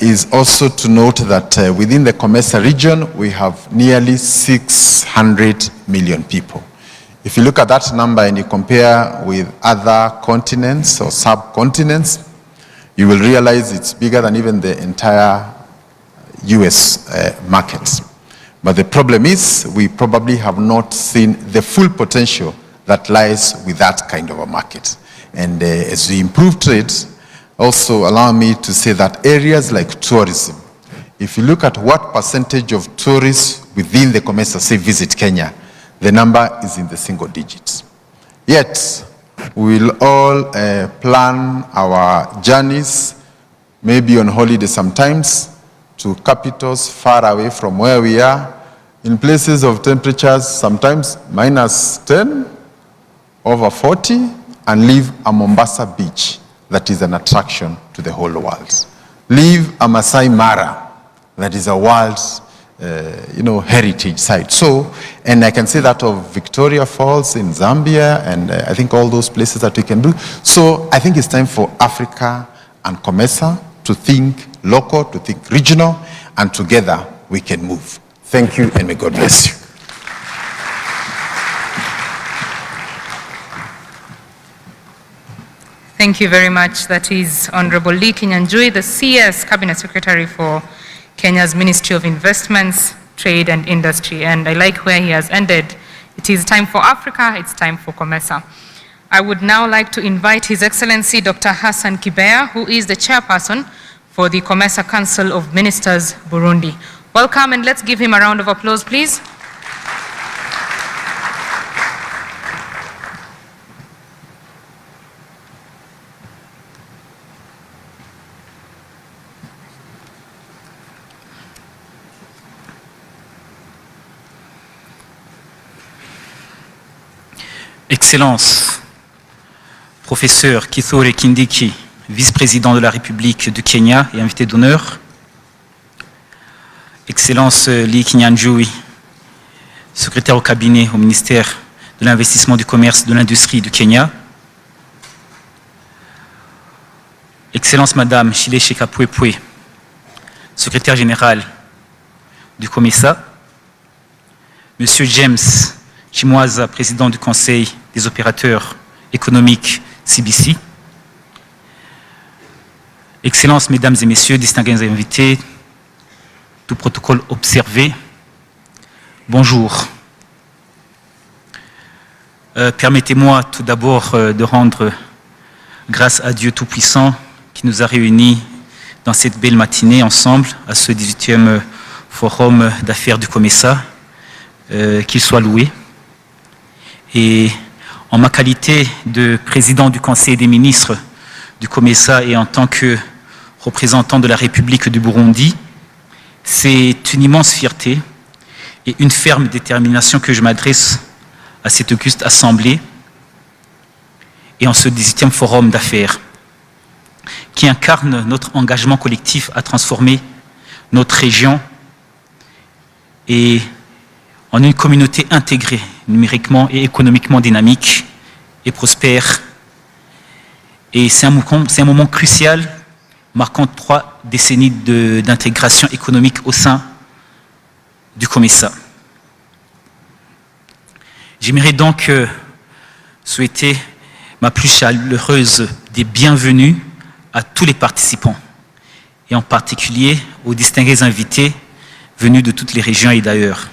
Speaker 7: is also to note that within the COMESA region, we have nearly 600 million people. If you look at that number and you compare with other continents or subcontinents, you will realize it's bigger than even the entire US markets. But the problem is we probably have not seen the full potential that lies with that kind of a market. And as we improve trade, also allow me to say that areas like tourism, if you look at what percentage of tourists within the COMESA say visit Kenya, the number is in the single digits. Yet, we will all plan our journeys, maybe on holiday sometimes, to capitals far away from where we are, in places of temperatures sometimes -10, over 40, and leave a Mombasa beach that is an attraction to the whole world. Leave a Masai Mara that is a world heritage site. So, and I can say that of Victoria Falls in Zambia, and I think all those places that we can do. So I think it's time for Africa and COMESA to think local, to think regional, and together we can move. Thank you, and may God bless you.
Speaker 2: Thank you very much. That is Honorable Lee Kinyanjui, the CS Cabinet Secretary for Kenya's Ministry of Investments, Trade and Industry. And I like where he has ended. It is time for Africa, it's time for COMESA. I would now like to invite His Excellency Dr. Hassan Kibea, who is the chairperson for the COMESA Council of Ministers, Burundi. Welcome, and let's give him a round of applause, please.
Speaker 8: Excellences, professeur Kindiki, vice-président de la République du Kenya et invité d'honneur. Excellence Lee Kinyanjui, secrétaire au cabinet au ministère de l'Investissement, du Commerce et de l'Industrie du Kenya. Excellence Madame Shileshe Kapwepwe, secrétaire général du COMESA. Monsieur James Chimwaza, président du Conseil des opérateurs économiques CBC. Excellences, Mesdames et Messieurs, distingués invités, tout protocole observé, bonjour. Permettez-moi tout d'abord de rendre grâce à Dieu Tout-Puissant qui nous a réunis dans cette belle matinée ensemble à ce 18e forum d'affaires du COMESA, qu'il soit loué. Et en ma qualité de président du Conseil des ministres du COMESA et en tant que représentant de la République du Burundi, c'est une immense fierté et une ferme détermination que je m'adresse à cette auguste assemblée et en ce 18e forum d'affaires qui incarne notre engagement collectif à transformer notre région et en une communauté intégrée, numériquement et économiquement dynamique et prospère. Et c'est un moment crucial, marquant 3 décennies d'intégration économique au sein du COMESA. J'aimerais donc souhaiter ma plus chaleureuse des bienvenues à tous les participants, et en particulier aux distingués invités venus de toutes les régions et d'ailleurs.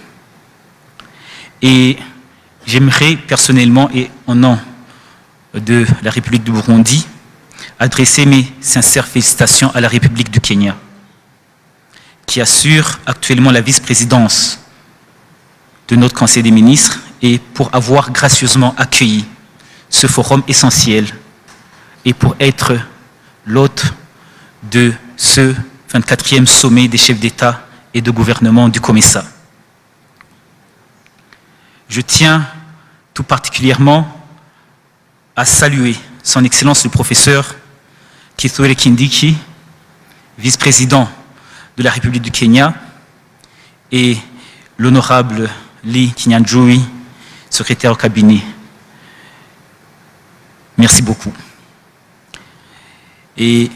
Speaker 8: Et j'aimerais personnellement et au nom de la République du Burundi adresser mes sincères félicitations à la République du Kenya qui assure actuellement la vice-présidence de notre Conseil des ministres et pour avoir gracieusement accueilli ce forum essentiel et pour être l'hôte de ce 24e sommet des chefs d'État et de gouvernement du COMESA. Je tiens tout particulièrement à saluer son Excellence le professeur Kindiki, vice-président de la République du Kenya, et l'honorable Lee Kinyanjui, secrétaire au cabinet. Merci beaucoup. Et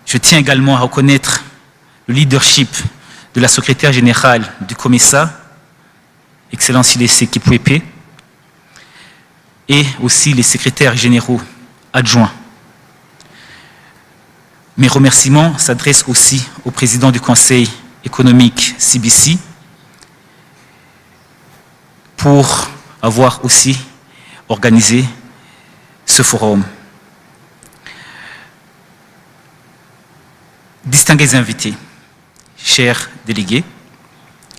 Speaker 8: je tiens également à reconnaître le leadership de la secrétaire générale du COMESA, Excellence Shileshe Kapwepwe, et aussi les secrétaires généraux adjoints. Mes remerciements s'adressent aussi au président du Conseil économique CBC pour avoir aussi organisé ce forum. Distingués invités, chers délégués,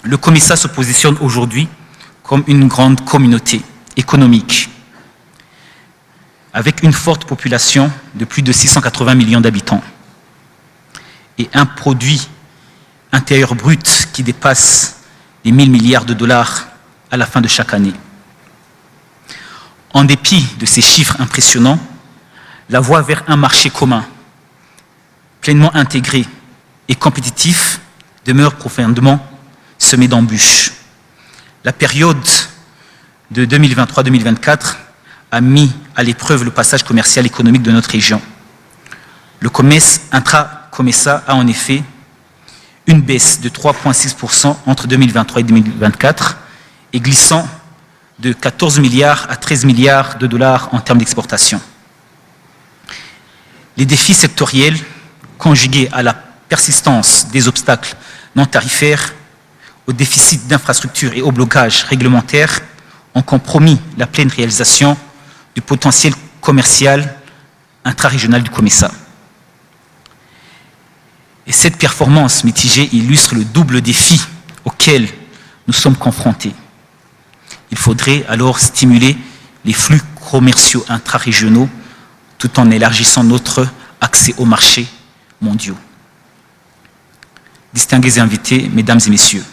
Speaker 8: le COMESA se positionne aujourd'hui comme une grande communauté économique avec une forte population de plus de 680 millions d'habitants et un produit intérieur brut qui dépasse les 1 000 milliards de dollars à la fin de chaque année. En dépit de ces chiffres impressionnants, la voie vers un marché commun, pleinement intégré et compétitif, demeure profondément semée d'embûches. La période de 2023-2024 a mis à l'épreuve le passage commercial économique de notre région. Le commerce intra-COMESA a en effet une baisse de 3,6% entre 2023 et 2024 et glissant de 14 milliards à 13 milliards de dollars en termes d'exportation. Les défis sectoriels, conjugués à la persistance des obstacles non tarifaires, au déficit d'infrastructures et au blocage réglementaire, ont compromis la pleine réalisation du potentiel commercial intra-régional du COMESA. Et cette performance mitigée illustre le double défi auxquels nous sommes confrontés. Il faudrait alors stimuler les flux commerciaux intra-régionaux tout en élargissant notre accès aux marchés mondiaux. Distingués invités, mesdames et messieurs,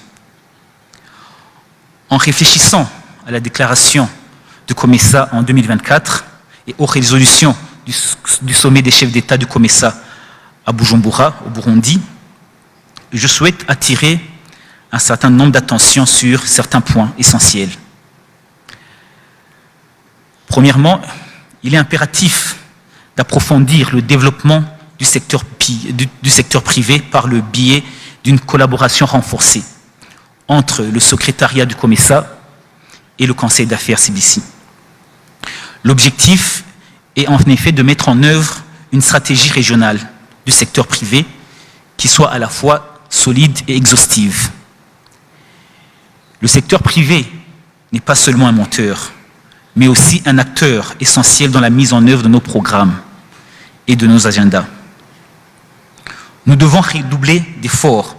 Speaker 8: en réfléchissant à la déclaration de COMESA en 2024 et aux résolutions du sommet des chefs d'État du COMESA à Bujumbura, au Burundi, je souhaite attirer un certain nombre d'attentions sur certains points essentiels. Premièrement, il est impératif d'approfondir le développement du secteur privé par le biais d'une collaboration renforcée entre le secrétariat du COMESA et le Conseil d'affaires CBC. L'objectif est en effet de mettre en œuvre une stratégie régionale du secteur privé qui soit à la fois solide et exhaustive. Le secteur privé n'est pas seulement un moteur, mais aussi un acteur essentiel dans la mise en œuvre de nos programmes et de nos agendas. Nous devons redoubler d'efforts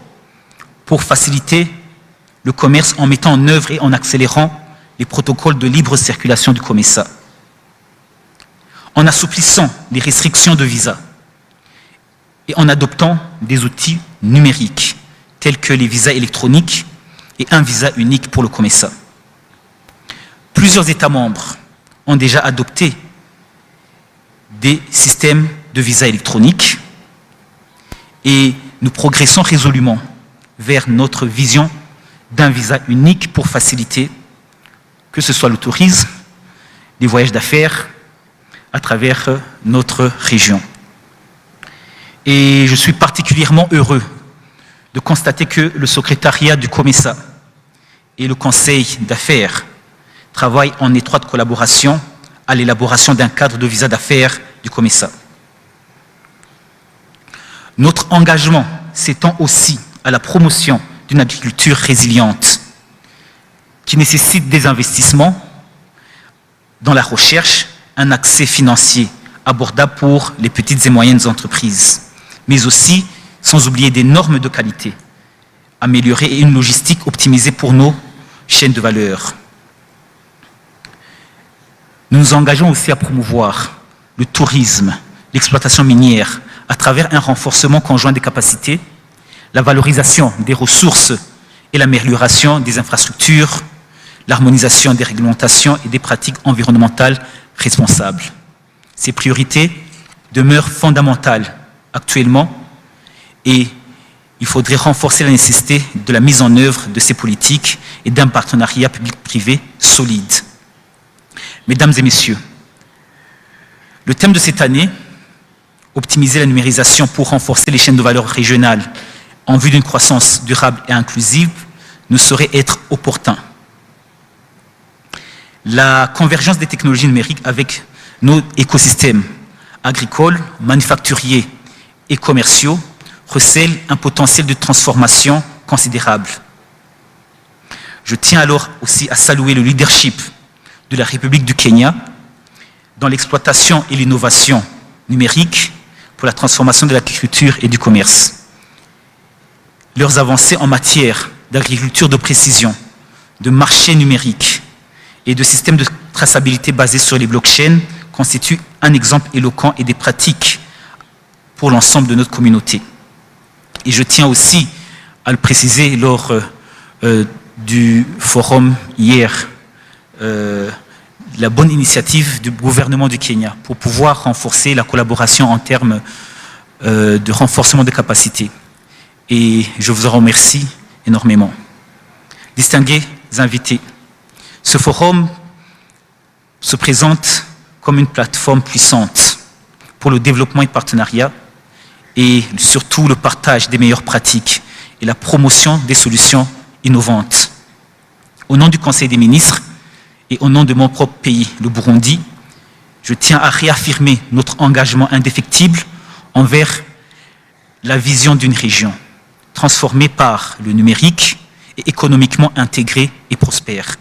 Speaker 8: pour faciliter le commerce en mettant en œuvre et en accélérant les protocoles de libre circulation du COMESA, en assouplissant les restrictions de visa et en adoptant des outils numériques tels que les visas électroniques et un visa unique pour le COMESA. Plusieurs États membres ont déjà adopté des systèmes de visa électroniques et nous progressons résolument vers notre vision d'un visa unique pour faciliter que ce soit le tourisme, les voyages d'affaires à travers notre région. Et je suis particulièrement heureux de constater que le secrétariat du COMESA et le Conseil d'affaires travaillent en étroite collaboration à l'élaboration d'un cadre de visa d'affaires du COMESA. Notre engagement s'étend aussi à la promotion d'une agriculture résiliente qui nécessite des investissements dans la recherche, un accès financier abordable pour les petites et moyennes entreprises, mais aussi, sans oublier, des normes de qualité améliorées et une logistique optimisée pour nos chaînes de valeur. Nous nous engageons aussi à promouvoir le tourisme, l'exploitation minière, à travers un renforcement conjoint des capacités, la valorisation des ressources et l'amélioration des infrastructures, l'harmonisation des réglementations et des pratiques environnementales responsables. Ces priorités demeurent fondamentales actuellement et il faudrait renforcer la nécessité de la mise en œuvre de ces politiques et d'un partenariat public-privé solide. Mesdames et messieurs, le thème de cette année, optimiser la numérisation pour renforcer les chaînes de valeur régionales en vue d'une croissance durable et inclusive, ne saurait être opportun. La convergence des technologies numériques avec nos écosystèmes agricoles, manufacturiers et commerciaux recèle un potentiel de transformation considérable. Je tiens alors aussi à saluer le leadership de la République du Kenya dans l'exploitation et l'innovation numérique pour la transformation de l'agriculture et du commerce. Leurs avancées en matière d'agriculture de précision, de marché numérique et de systèmes de traçabilité basés sur les blockchains constituent un exemple éloquent et des pratiques pour l'ensemble de notre communauté. Et je tiens aussi à le préciser lors du forum hier, la bonne initiative du gouvernement du Kenya pour pouvoir renforcer la collaboration en termes de renforcement des capacités. Et je vous en remercie énormément. Distingués invités, ce forum se présente comme une plateforme puissante pour le développement et le partenariat et surtout le partage des meilleures pratiques et la promotion des solutions innovantes. Au nom du Conseil des ministres et au nom de mon propre pays, le Burundi, je tiens à réaffirmer notre engagement indéfectible envers la vision d'une région transformée par le numérique et économiquement intégrée et prospère.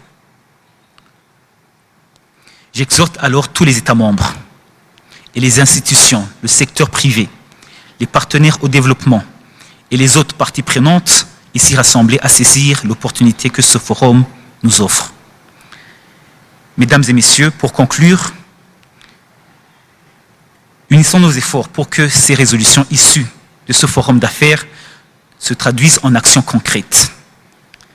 Speaker 8: J'exhorte alors tous les États membres et les institutions, le secteur privé, les partenaires au développement et les autres parties prenantes ici rassemblés à saisir l'opportunité que ce forum nous offre. Mesdames et messieurs, pour conclure, unissons nos efforts pour que ces résolutions issues de ce forum d'affaires se traduisent en actions concrètes,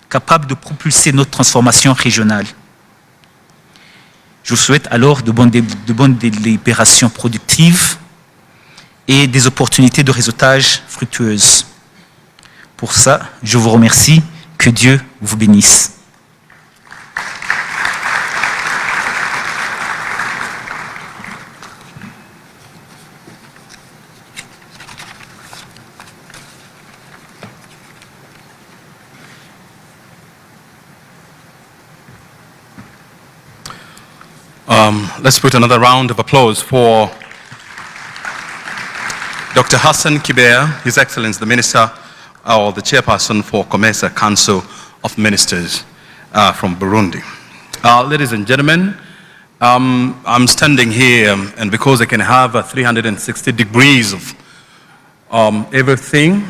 Speaker 8: capables de propulser notre transformation régionale. Je vous souhaite alors de bonnes délibérations productives et des opportunités de réseautage fructueuses. Pour ça, je vous remercie. Que Dieu vous bénisse.
Speaker 4: Let's put another round of applause for Dr. Hassan Kiber, His Excellency the Minister or the Chairperson for COMESA Council of Ministers from Burundi. Ladies and gentlemen, I'm standing here and because I can have 360 degrees of everything,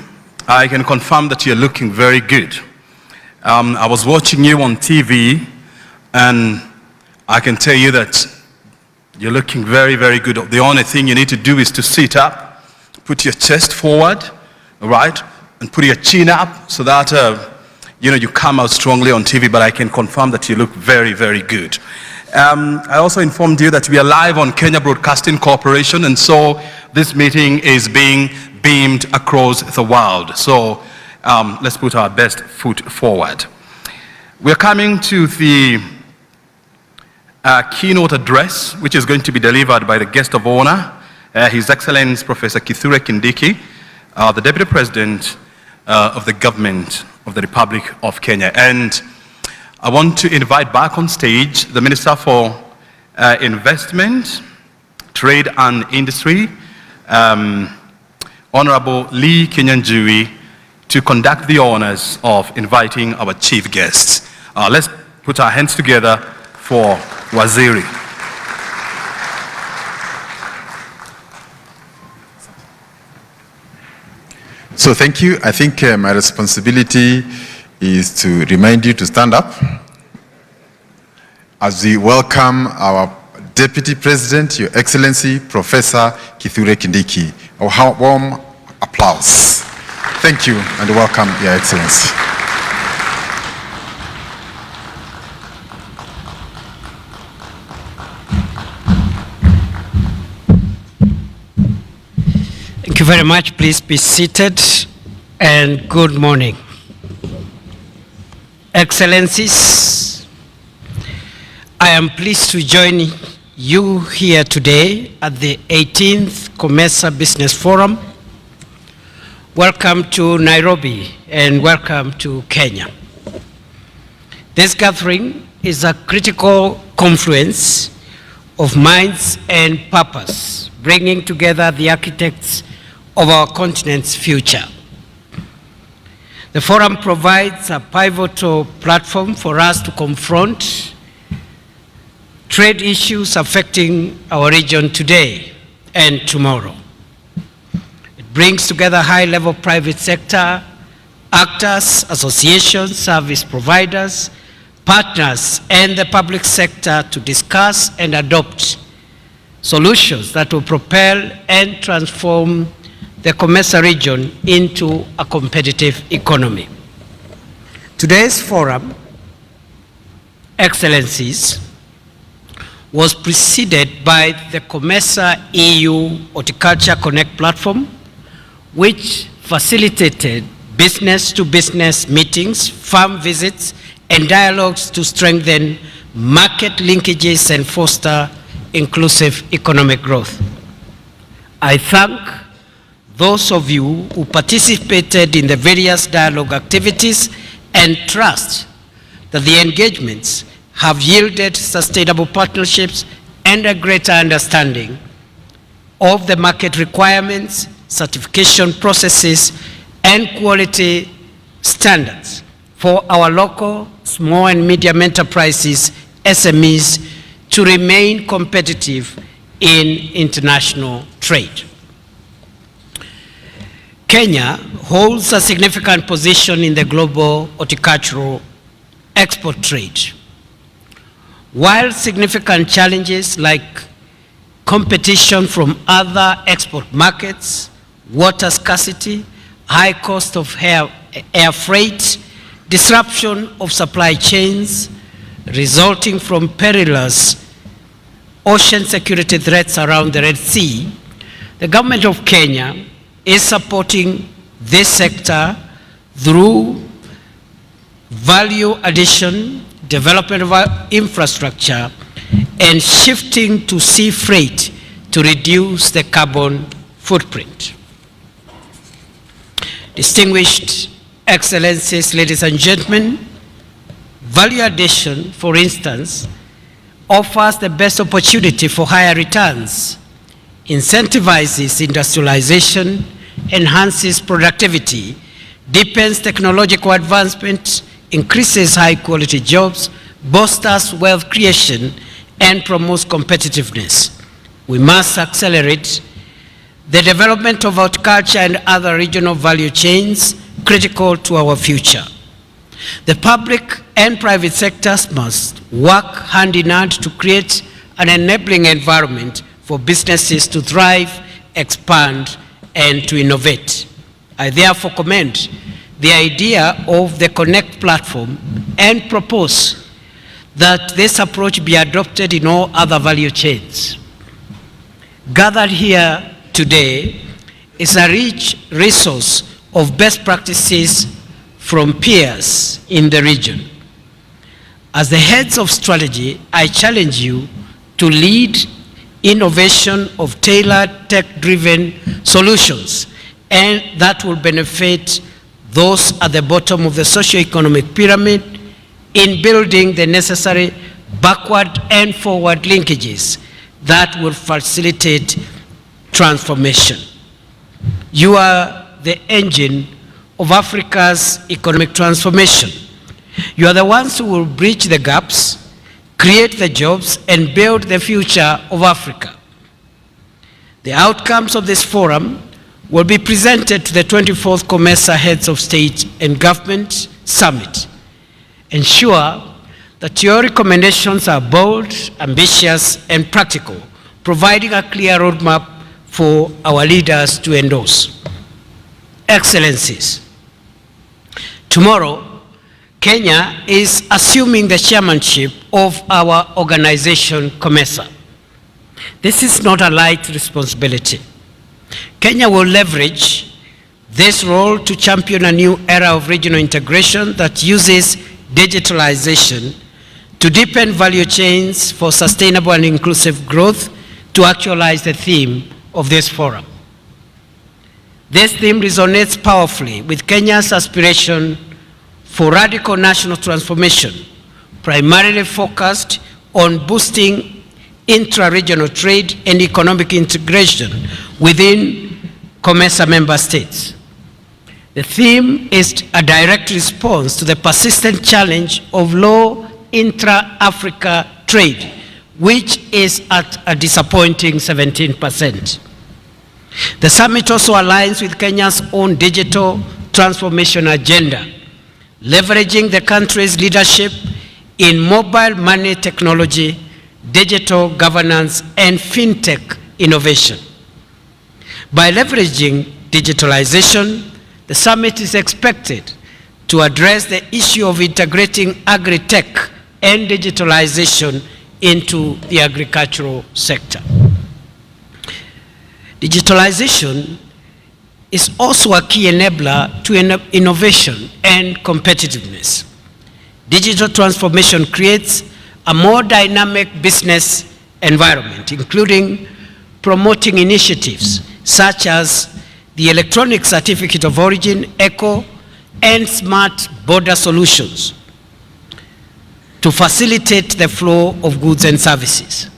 Speaker 4: I can confirm that you're looking very good. I was watching you on TV and I can tell you that you're looking very, very good. The only thing you need to do is to sit up, put your chest forward, right, and put your chin up so that you come out strongly on TV, but I can confirm that you look very, very good. I also informed you that we are live on Kenya Broadcasting Corporation, and so this meeting is being beamed across the world. So let's put our best foot forward. We're coming to the keynote address, which is going to be delivered by the guest of honor, His Excellency Professor Kindiki, the Deputy President of the Government of the Republic of Kenya. And I want to invite back on stage the Minister for Investment, Trade and Industry, Honorable Lee Kinyanjui, to conduct the honors of inviting our chief guests. Let's put our hands together for Waziri.
Speaker 7: So thank you. I think my responsibility is to remind you to stand up as we welcome our Deputy President, Your Excellency, Professor Kithure Kindiki. A warm applause. Thank you and welcome, Your Excellency.
Speaker 9: Thank you very much. Please be seated and good morning. Excellencies, I am pleased to join you here today at the 18th COMESA Business Forum. Welcome to Nairobi and welcome to Kenya. This gathering is a critical confluence of minds and purpose, bringing together the architects of our continent's future. The forum provides a pivotal platform for us to confront trade issues affecting our region today and tomorrow. It brings together high-level private sector actors, associations, service providers, partners, and the public sector to discuss and adopt solutions that will propel and transform the COMESA region into a competitive economy. Today's forum, Excellencies, was preceded by the COMESA EU Horticulture Connect platform, which facilitated business-to-business meetings, farm visits, and dialogues to strengthen market linkages and foster inclusive economic growth. I thank those of you who participated in the various dialogue activities and trust that the engagements have yielded sustainable partnerships and a greater understanding of the market requirements, certification processes, and quality standards for our local small and medium enterprises, SMEs, to remain competitive in international trade. Kenya holds a significant position in the global horticultural export trade. While significant challenges like competition from other export markets, water scarcity, high cost of air freight, disruption of supply chains resulting from perilous ocean security threats around the Red Sea, the government of Kenya is supporting this sector through value addition, development of infrastructure, and shifting to sea freight to reduce the carbon footprint. Distinguished Excellencies, ladies and gentlemen, value addition, for instance, offers the best opportunity for higher returns, incentivizes industrialization, enhances productivity, deepens technological advancement, increases high-quality jobs, bolsters wealth creation, and promotes competitiveness. We must accelerate the development of horticulture and other regional value chains critical to our future. The public and private sectors must work hand in hand to create an enabling environment for businesses to thrive, expand, and to innovate. I therefore commend the idea of the Connect platform and propose that this approach be adopted in all other value chains. Gathered here today is a rich resource of best practices from peers in the region. As the heads of strategy, I challenge you to lead innovation of tailored tech-driven solutions, and that will benefit those at the bottom of the socio-economic pyramid in building the necessary backward and forward linkages that will facilitate transformation. You are the engine of Africa's economic transformation. You are the ones who will bridge the gaps, create the jobs, and build the future of Africa. The outcomes of this forum will be presented to the 24th COMESA Heads of State and Government Summit. Ensure that your recommendations are bold, ambitious, and practical, providing a clear roadmap for our leaders to endorse. Excellencies, tomorrow, Kenya is assuming the chairmanship of our organization, COMESA. This is not a light responsibility. Kenya will leverage this role to champion a new era of regional integration that uses digitalization to deepen value chains for sustainable and inclusive growth to actualize the theme of this forum. This theme resonates powerfully with Kenya's aspiration for radical national transformation, primarily focused on boosting intra-regional trade and economic integration within COMESA member states. The theme is a direct response to the persistent challenge of low intra-Africa trade, which is at a disappointing 17%. The summit also aligns with Kenya's own digital transformation agenda, leveraging the country's leadership in mobile money technology, digital governance, and fintech innovation. By leveraging digitalization, the summit is expected to address the issue of integrating agri-tech and digitalization into the agricultural sector. Digitalization is also a key enabler to innovation and competitiveness. Digital transformation creates a more dynamic business environment, including promoting initiatives such as the Electronic Certificate of Origin, ECO, and smart border solutions to facilitate the flow of goods and services.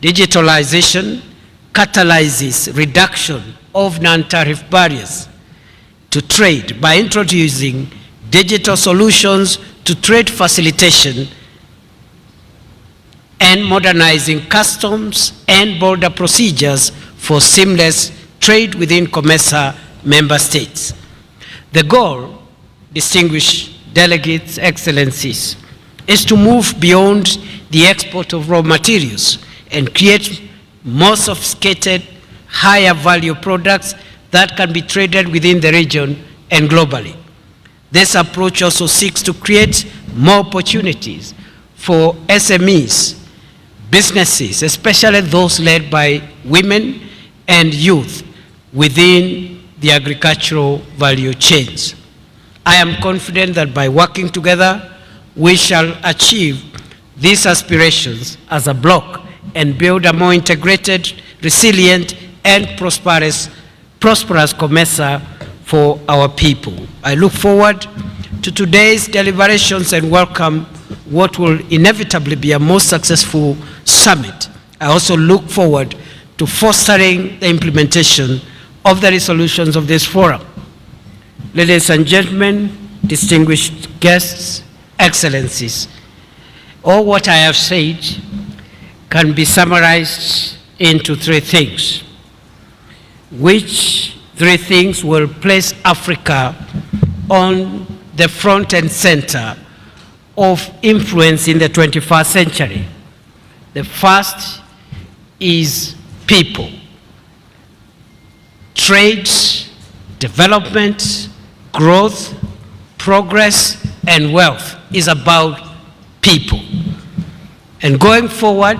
Speaker 9: Digitalization catalyzes reduction of non-tariff barriers to trade by introducing digital solutions to trade facilitation and modernizing customs and border procedures for seamless trade within COMESA member states. The goal, distinguished delegates, excellencies, is to move beyond the export of raw materials and create more sophisticated, higher value products that can be traded within the region and globally. This approach also seeks to create more opportunities for SMEs, businesses, especially those led by women and youth within the agricultural value chains. I am confident that by working together, we shall achieve these aspirations as a bloc and build a more integrated, resilient, and prosperous COMESA for our people. I look forward to today's deliberations and welcome what will inevitably be a most successful summit. I also look forward to fostering the implementation of the resolutions of this forum. Ladies and gentlemen, distinguished guests, excellencies, all what I have said can be summarized into three things, which three things will place Africa on the front and center of influence in the 21st century. The first is people. Trade, development, growth, progress, and wealth is about people. And going forward,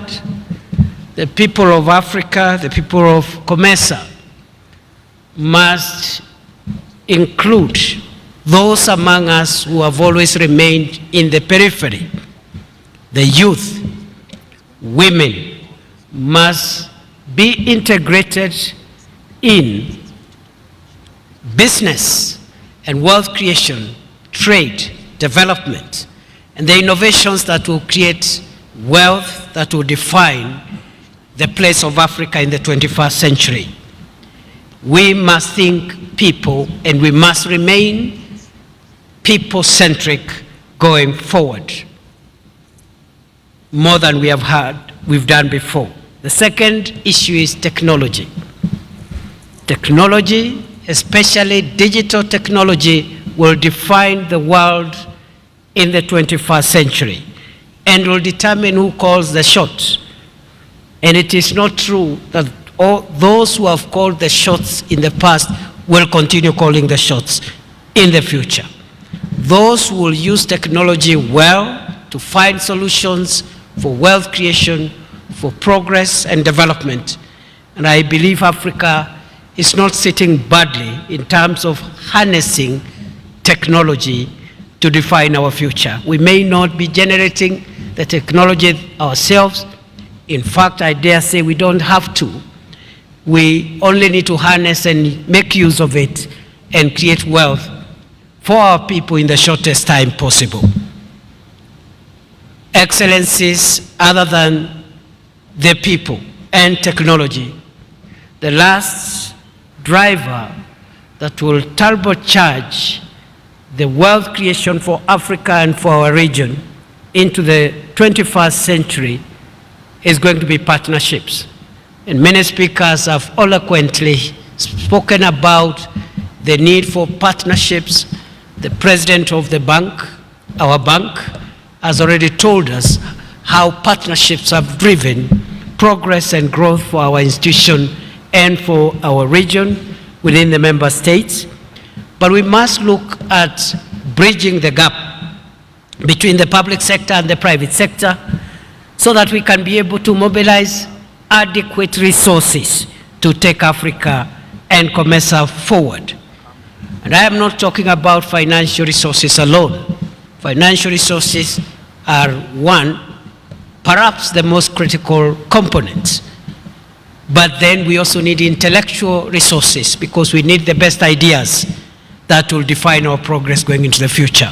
Speaker 9: the people of Africa, the people of COMESA, must include those among us who have always remained in the periphery. The youth, women must be integrated in business and wealth creation, trade, development, and the innovations that will create wealth that will define the place of Africa in the 21st century. We must think people, and we must remain people-centric going forward, more than we've done before. The second issue is technology. Technology, especially digital technology, will define the world in the 21st century and will determine who calls the shots. And it is not true that all those who have called the shots in the past will continue calling the shots in the future. Those who will use technology well to find solutions for wealth creation, for progress and development. And I believe Africa is not sitting badly in terms of harnessing technology to define our future. We may not be generating the technology ourselves. In fact, I dare say we don't have to. We only need to harness and make use of it and create wealth for our people in the shortest time possible. Excellencies other than the people and technology, the last driver that will turbocharge the wealth creation for Africa and for our region into the 21st century is going to be partnerships. And many speakers have eloquently spoken about the need for partnerships. The president of the bank, our bank, has already told us how partnerships have driven progress and growth for our institution and for our region within the member states. But we must look at bridging the gap between the public sector and the private sector so that we can be able to mobilize adequate resources to take Africa and COMESA forward. And I am not talking about financial resources alone. Financial resources are one, perhaps the most critical component. But then we also need intellectual resources because we need the best ideas that will define our progress going into the future.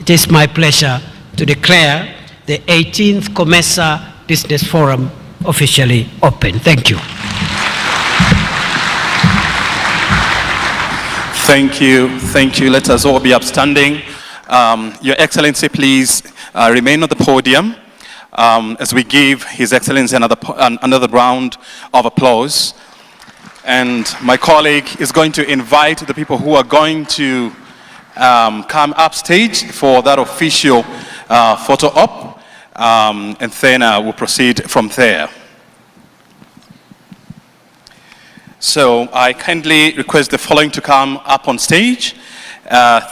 Speaker 9: It is my pleasure to declare the 18th COMESA Business Forum officially open. Thank you.
Speaker 4: Thank you. Thank you. Let us all be upstanding. Your Excellency, please remain on the podium as we give His Excellency another round of applause. And my colleague is going to invite the people who are going to come upstage for that official photo op, and then we'll proceed from there. So I kindly request the following to come up on stage.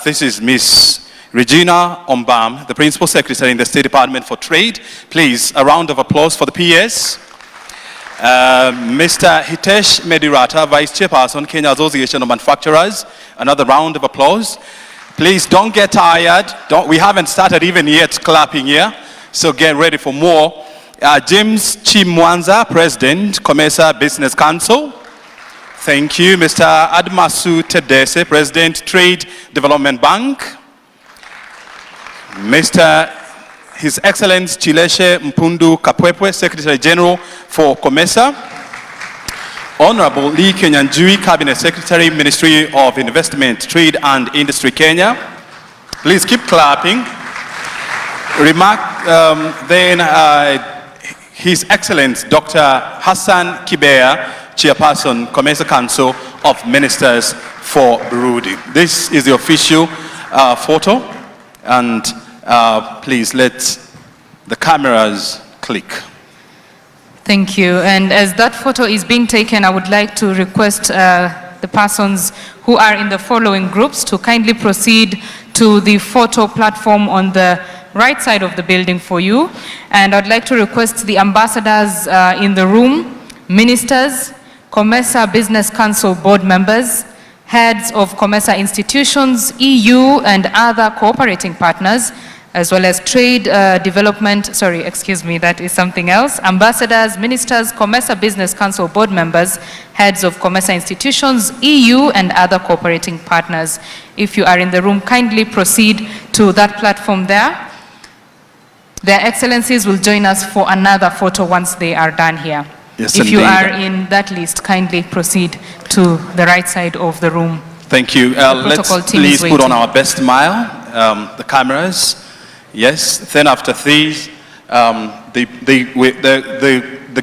Speaker 4: This is Ms. Regina Ombam, the Principal Secretary in the State Department for Trade. Please, a round of applause for the PS. Mr. Hitesh Medirata, Vice Chairperson, Kenya Association of Manufacturers. Another round of applause. Please don't get tired. We haven't started even yet clapping here, so get ready for more. James Chimwanza, President, COMESA Business Council. Thank you. Mr. Admasu Tedese, President, Trade Development Bank. Mr. His Excellency Chileshe Mpundu Kapwepwe, Secretary General for COMESA. Honorable Lee Kenyanjui, Cabinet Secretary, Ministry of Investment, Trade and Industry, Kenya. Please keep clapping. His Excellency Dr. Hassan Kibeya, Chairperson, COMESA Council of Ministers for Burundi. This is the official photo, and please let the cameras click.
Speaker 2: Thank you. And as that photo is being taken, I would like to request the persons who are in the following groups to kindly proceed to the photo platform on the right side of the building for you. And I'd like to request the ambassadors in the room, ministers, COMESA Business Council board members, heads of COMESA institutions, EU and other cooperating partners, as well as trade development, sorry, excuse me, that is something else. Ambassadors, ministers, COMESA Business Council board members, heads of COMESA institutions, EU and other cooperating partners. If you are in the room, kindly proceed to that platform there. Their Excellencies will join us for another photo once they are done here.
Speaker 4: Yes,
Speaker 2: if you
Speaker 4: indeed.
Speaker 2: are in that list, kindly proceed to the right side of the room.
Speaker 4: Thank you. Let's please put on our best smile, the cameras. Yes, then after these, the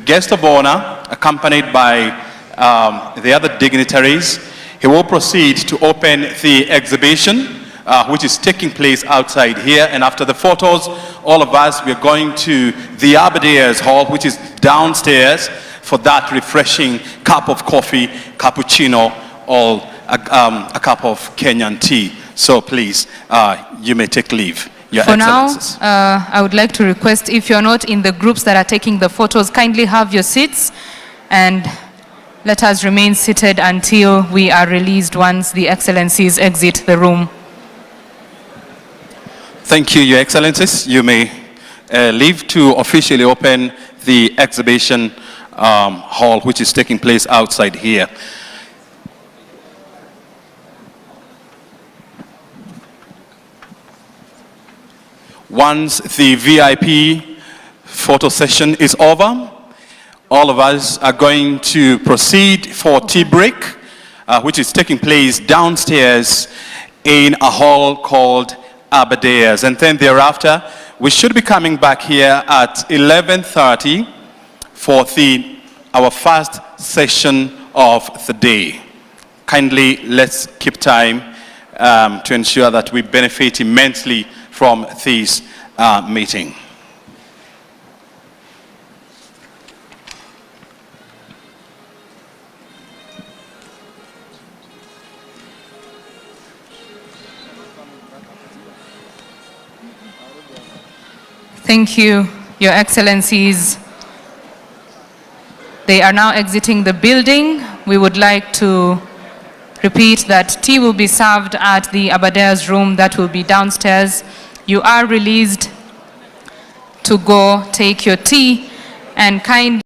Speaker 4: guest of honor, accompanied by the other dignitaries, he will proceed to open the exhibition, which is taking place outside here. And after the photos, all of us, we're going to the Aberdares Hall, which is downstairs, for that refreshing cup of coffee, cappuccino, or a cup of Kenyan tea. So please, you may take leave.
Speaker 2: For now, I would like to request, if you're not in the groups that are taking the photos, kindly have your seats and let us remain seated until we are released once the Excellencies exit the room.
Speaker 4: Thank you, Your Excellencies. You may leave to officially open the exhibition hall, which is taking place outside here. Once the VIP photo session is over, all of us are going to proceed for tea break, which is taking place downstairs in a hall called Aberdares. And then thereafter, we should be coming back here at 11:30 for our first session of the day. Kindly, let's keep time to ensure that we benefit immensely from this meeting.
Speaker 2: Thank you, Your Excellencies. They are now exiting the building. We would like to repeat that tea will be served at the Aberdares room that will be downstairs. You are released to go take your tea and kindly